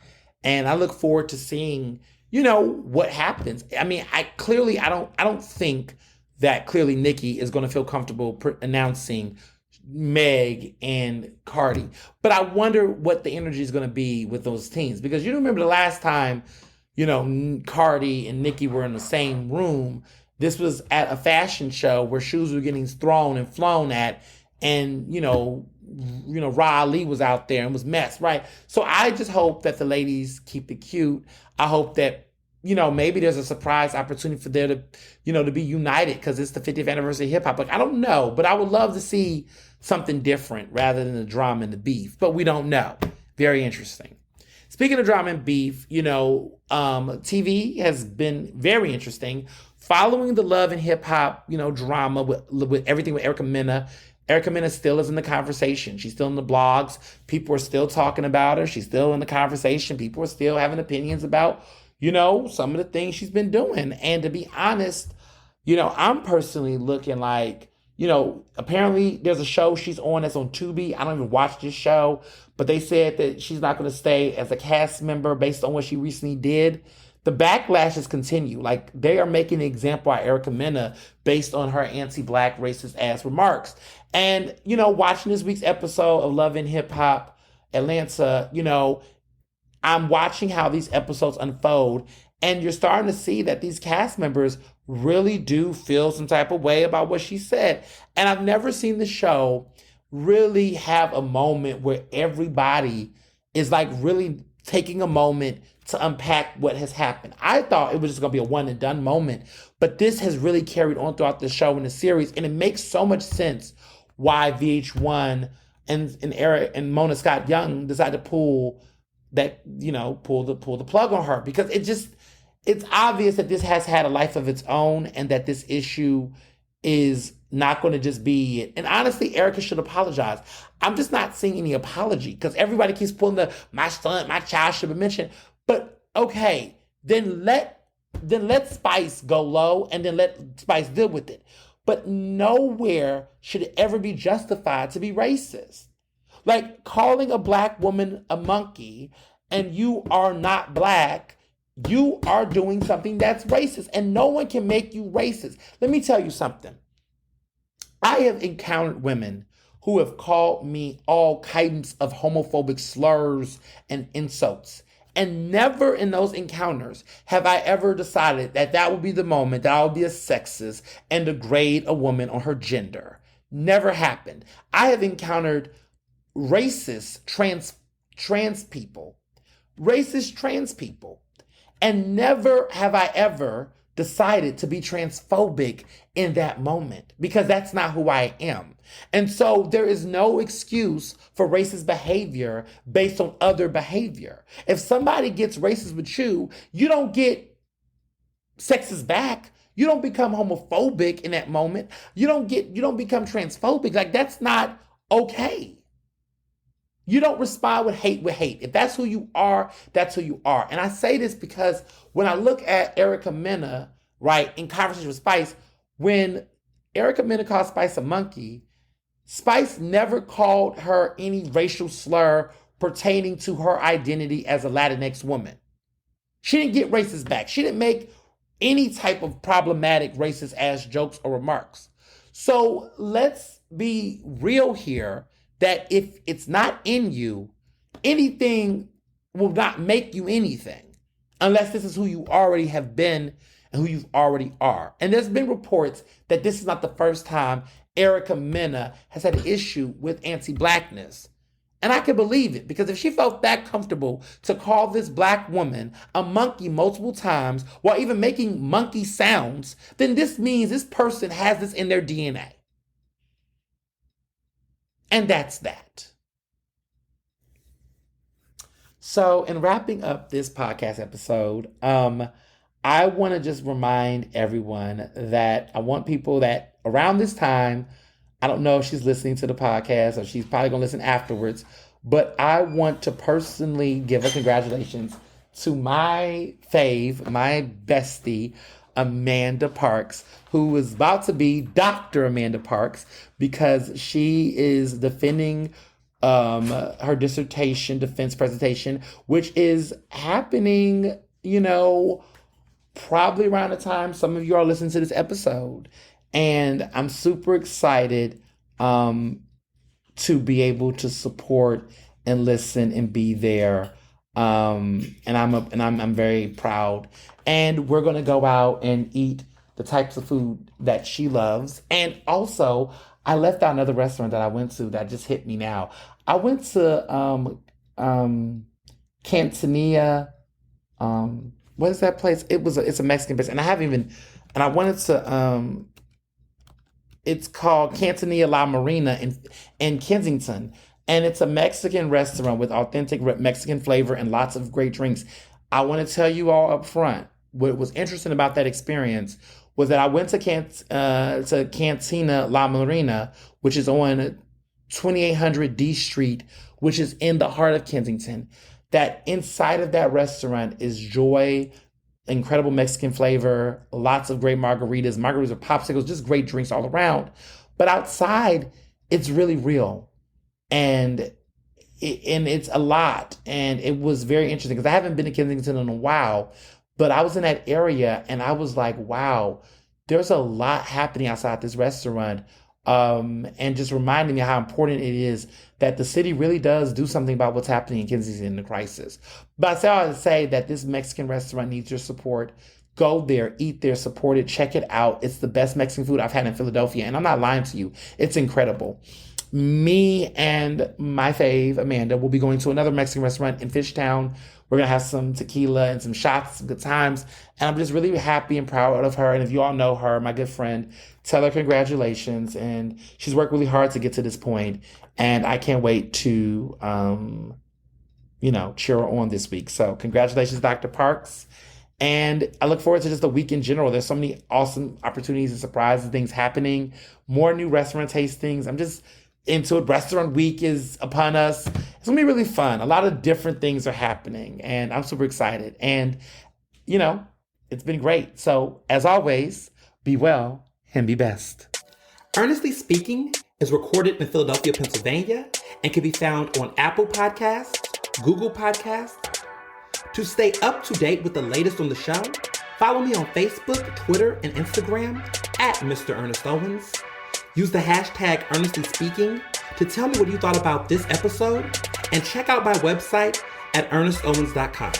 And I look forward to seeing, what happens. I mean, I don't think that clearly Nicki is going to feel comfortable announcing Meg and Cardi. But I wonder what the energy is going to be with those teams. Because you remember the last time, Cardi and Nicki were in the same room. This was at a fashion show where shoes were getting thrown and flown at. And, Ra Ali was out there and was messed, right? So I just hope that the ladies keep it cute. I hope that, maybe there's a surprise opportunity for them to, to be united because it's the 50th anniversary of hip hop. Like, I don't know, but I would love to see something different rather than the drama and the beef, but we don't know. Very interesting. Speaking of drama and beef, TV has been very interesting following the love and hip hop, drama with everything with Erica Mena. Erica Mena still is in the conversation. She's still in the blogs. People are still talking about her. She's still in the conversation. People are still having opinions about, some of the things she's been doing. And to be honest, I'm personally looking like, apparently there's a show she's on that's on Tubi. I don't even watch this show, but they said that she's not going to stay as a cast member based on what she recently did. The backlashes continue. Like, they are making an example of Erica Mena based on her anti-Black racist ass remarks. And, watching this week's episode of Love and Hip Hop Atlanta, I'm watching how these episodes unfold, and you're starting to see that these cast members really do feel some type of way about what she said. And I've never seen the show really have a moment where everybody is like really taking a moment to unpack what has happened. I thought it was just going to be a one and done moment, but this has really carried on throughout the show and the series, and it makes so much sense why VH1 and Eric and Mona Scott Young decided to pull the plug on her, because it's obvious that this has had a life of its own, and that this issue is not going to just be it. And honestly, Erica should apologize. I'm just not seeing any apology, because everybody keeps pulling my child should be mentioned. But okay, then let Spice go low, and then let Spice deal with it. But nowhere should it ever be justified to be racist. Like calling a black woman a monkey, and you are not black, you are doing something that's racist, and no one can make you racist. Let me tell you something. I have encountered women who have called me all kinds of homophobic slurs and insults. And never in those encounters have I ever decided that would be the moment that I would be a sexist and degrade a woman on her gender. Never happened. I have encountered racist trans people, and never have I ever decided to be transphobic in that moment, because that's not who I am. And so there is no excuse for racist behavior based on other behavior. If somebody gets racist with you, you don't get sexist back. You don't become homophobic in that moment. You don't become transphobic. Like, that's not okay. You don't respond with hate with hate. If that's who you are, that's who you are. And I say this because when I look at Erica Mena, right, in conversation with Spice, when Erica Mena called Spice a monkey, Spice never called her any racial slur pertaining to her identity as a Latinx woman. She didn't get racist back. She didn't make any type of problematic racist ass jokes or remarks. So let's be real here, that if it's not in you, anything will not make you anything unless this is who you already have been and who you already are. And there's been reports that this is not the first time Erica Mena has had an issue with anti-blackness. And I can believe it, because if she felt that comfortable to call this black woman a monkey multiple times while even making monkey sounds, then this means this person has this in their DNA. And that's that. So in wrapping up this podcast episode, I want to just remind everyone that I want people that around this time, I don't know if she's listening to the podcast or she's probably going to listen afterwards, but I want to personally give a congratulations to my fave, my bestie, Amanda Parks, who is about to be Dr. Amanda Parks, because she is defending her dissertation defense presentation, which is happening, probably around the time some of you are listening to this episode. And I'm super excited to be able to support and listen and be there. And I'm very proud. And we're going to go out and eat the types of food that she loves. And also, I left out another restaurant that I went to that just hit me now. I went to Cantina. What is that place? It's a Mexican place, and I wanted to. It's called Cantina La Marina in Kensington, and it's a Mexican restaurant with authentic Mexican flavor and lots of great drinks. I want to tell you all up front, what was interesting about that experience was that I went to Cantina La Marina, which is on 2800 D Street, which is in the heart of Kensington. That inside of that restaurant is joy, incredible Mexican flavor, lots of great margaritas. Margaritas are popsicles, just great drinks all around. But outside, it's really real. And it's a lot. And it was very interesting because I haven't been to Kensington in a while, but I was in that area and I was like, wow, there's a lot happening outside this restaurant. And just reminding me how important it is that the city really does do something about what's happening in Kensington in the crisis. But I say that this Mexican restaurant needs your support. Go there, eat there, support it, check it out. It's the best Mexican food I've had in Philadelphia. And I'm not lying to you. It's incredible. Me and my fave, Amanda, will be going to another Mexican restaurant in Fishtown, We're going to have some tequila and some shots, some good times. And I'm just really happy and proud of her. And if you all know her, my good friend, tell her congratulations. And she's worked really hard to get to this point. And I can't wait to, cheer her on this week. So congratulations, Dr. Parks. And I look forward to just the week in general. There's so many awesome opportunities and surprises, things happening, more new restaurant tastings. I'm just into it. Restaurant week is upon us. It's gonna be really fun. A lot of different things are happening and I'm super excited. And, it's been great. So as always, be well and be best. Ernestly Speaking is recorded in Philadelphia, Pennsylvania, and can be found on Apple Podcasts, Google Podcasts. To stay up to date with the latest on the show, follow me on Facebook, Twitter, and Instagram at Mr. Ernest Owens. Use the hashtag Ernestly Speaking to tell me what you thought about this episode, and check out my website at ernestowens.com.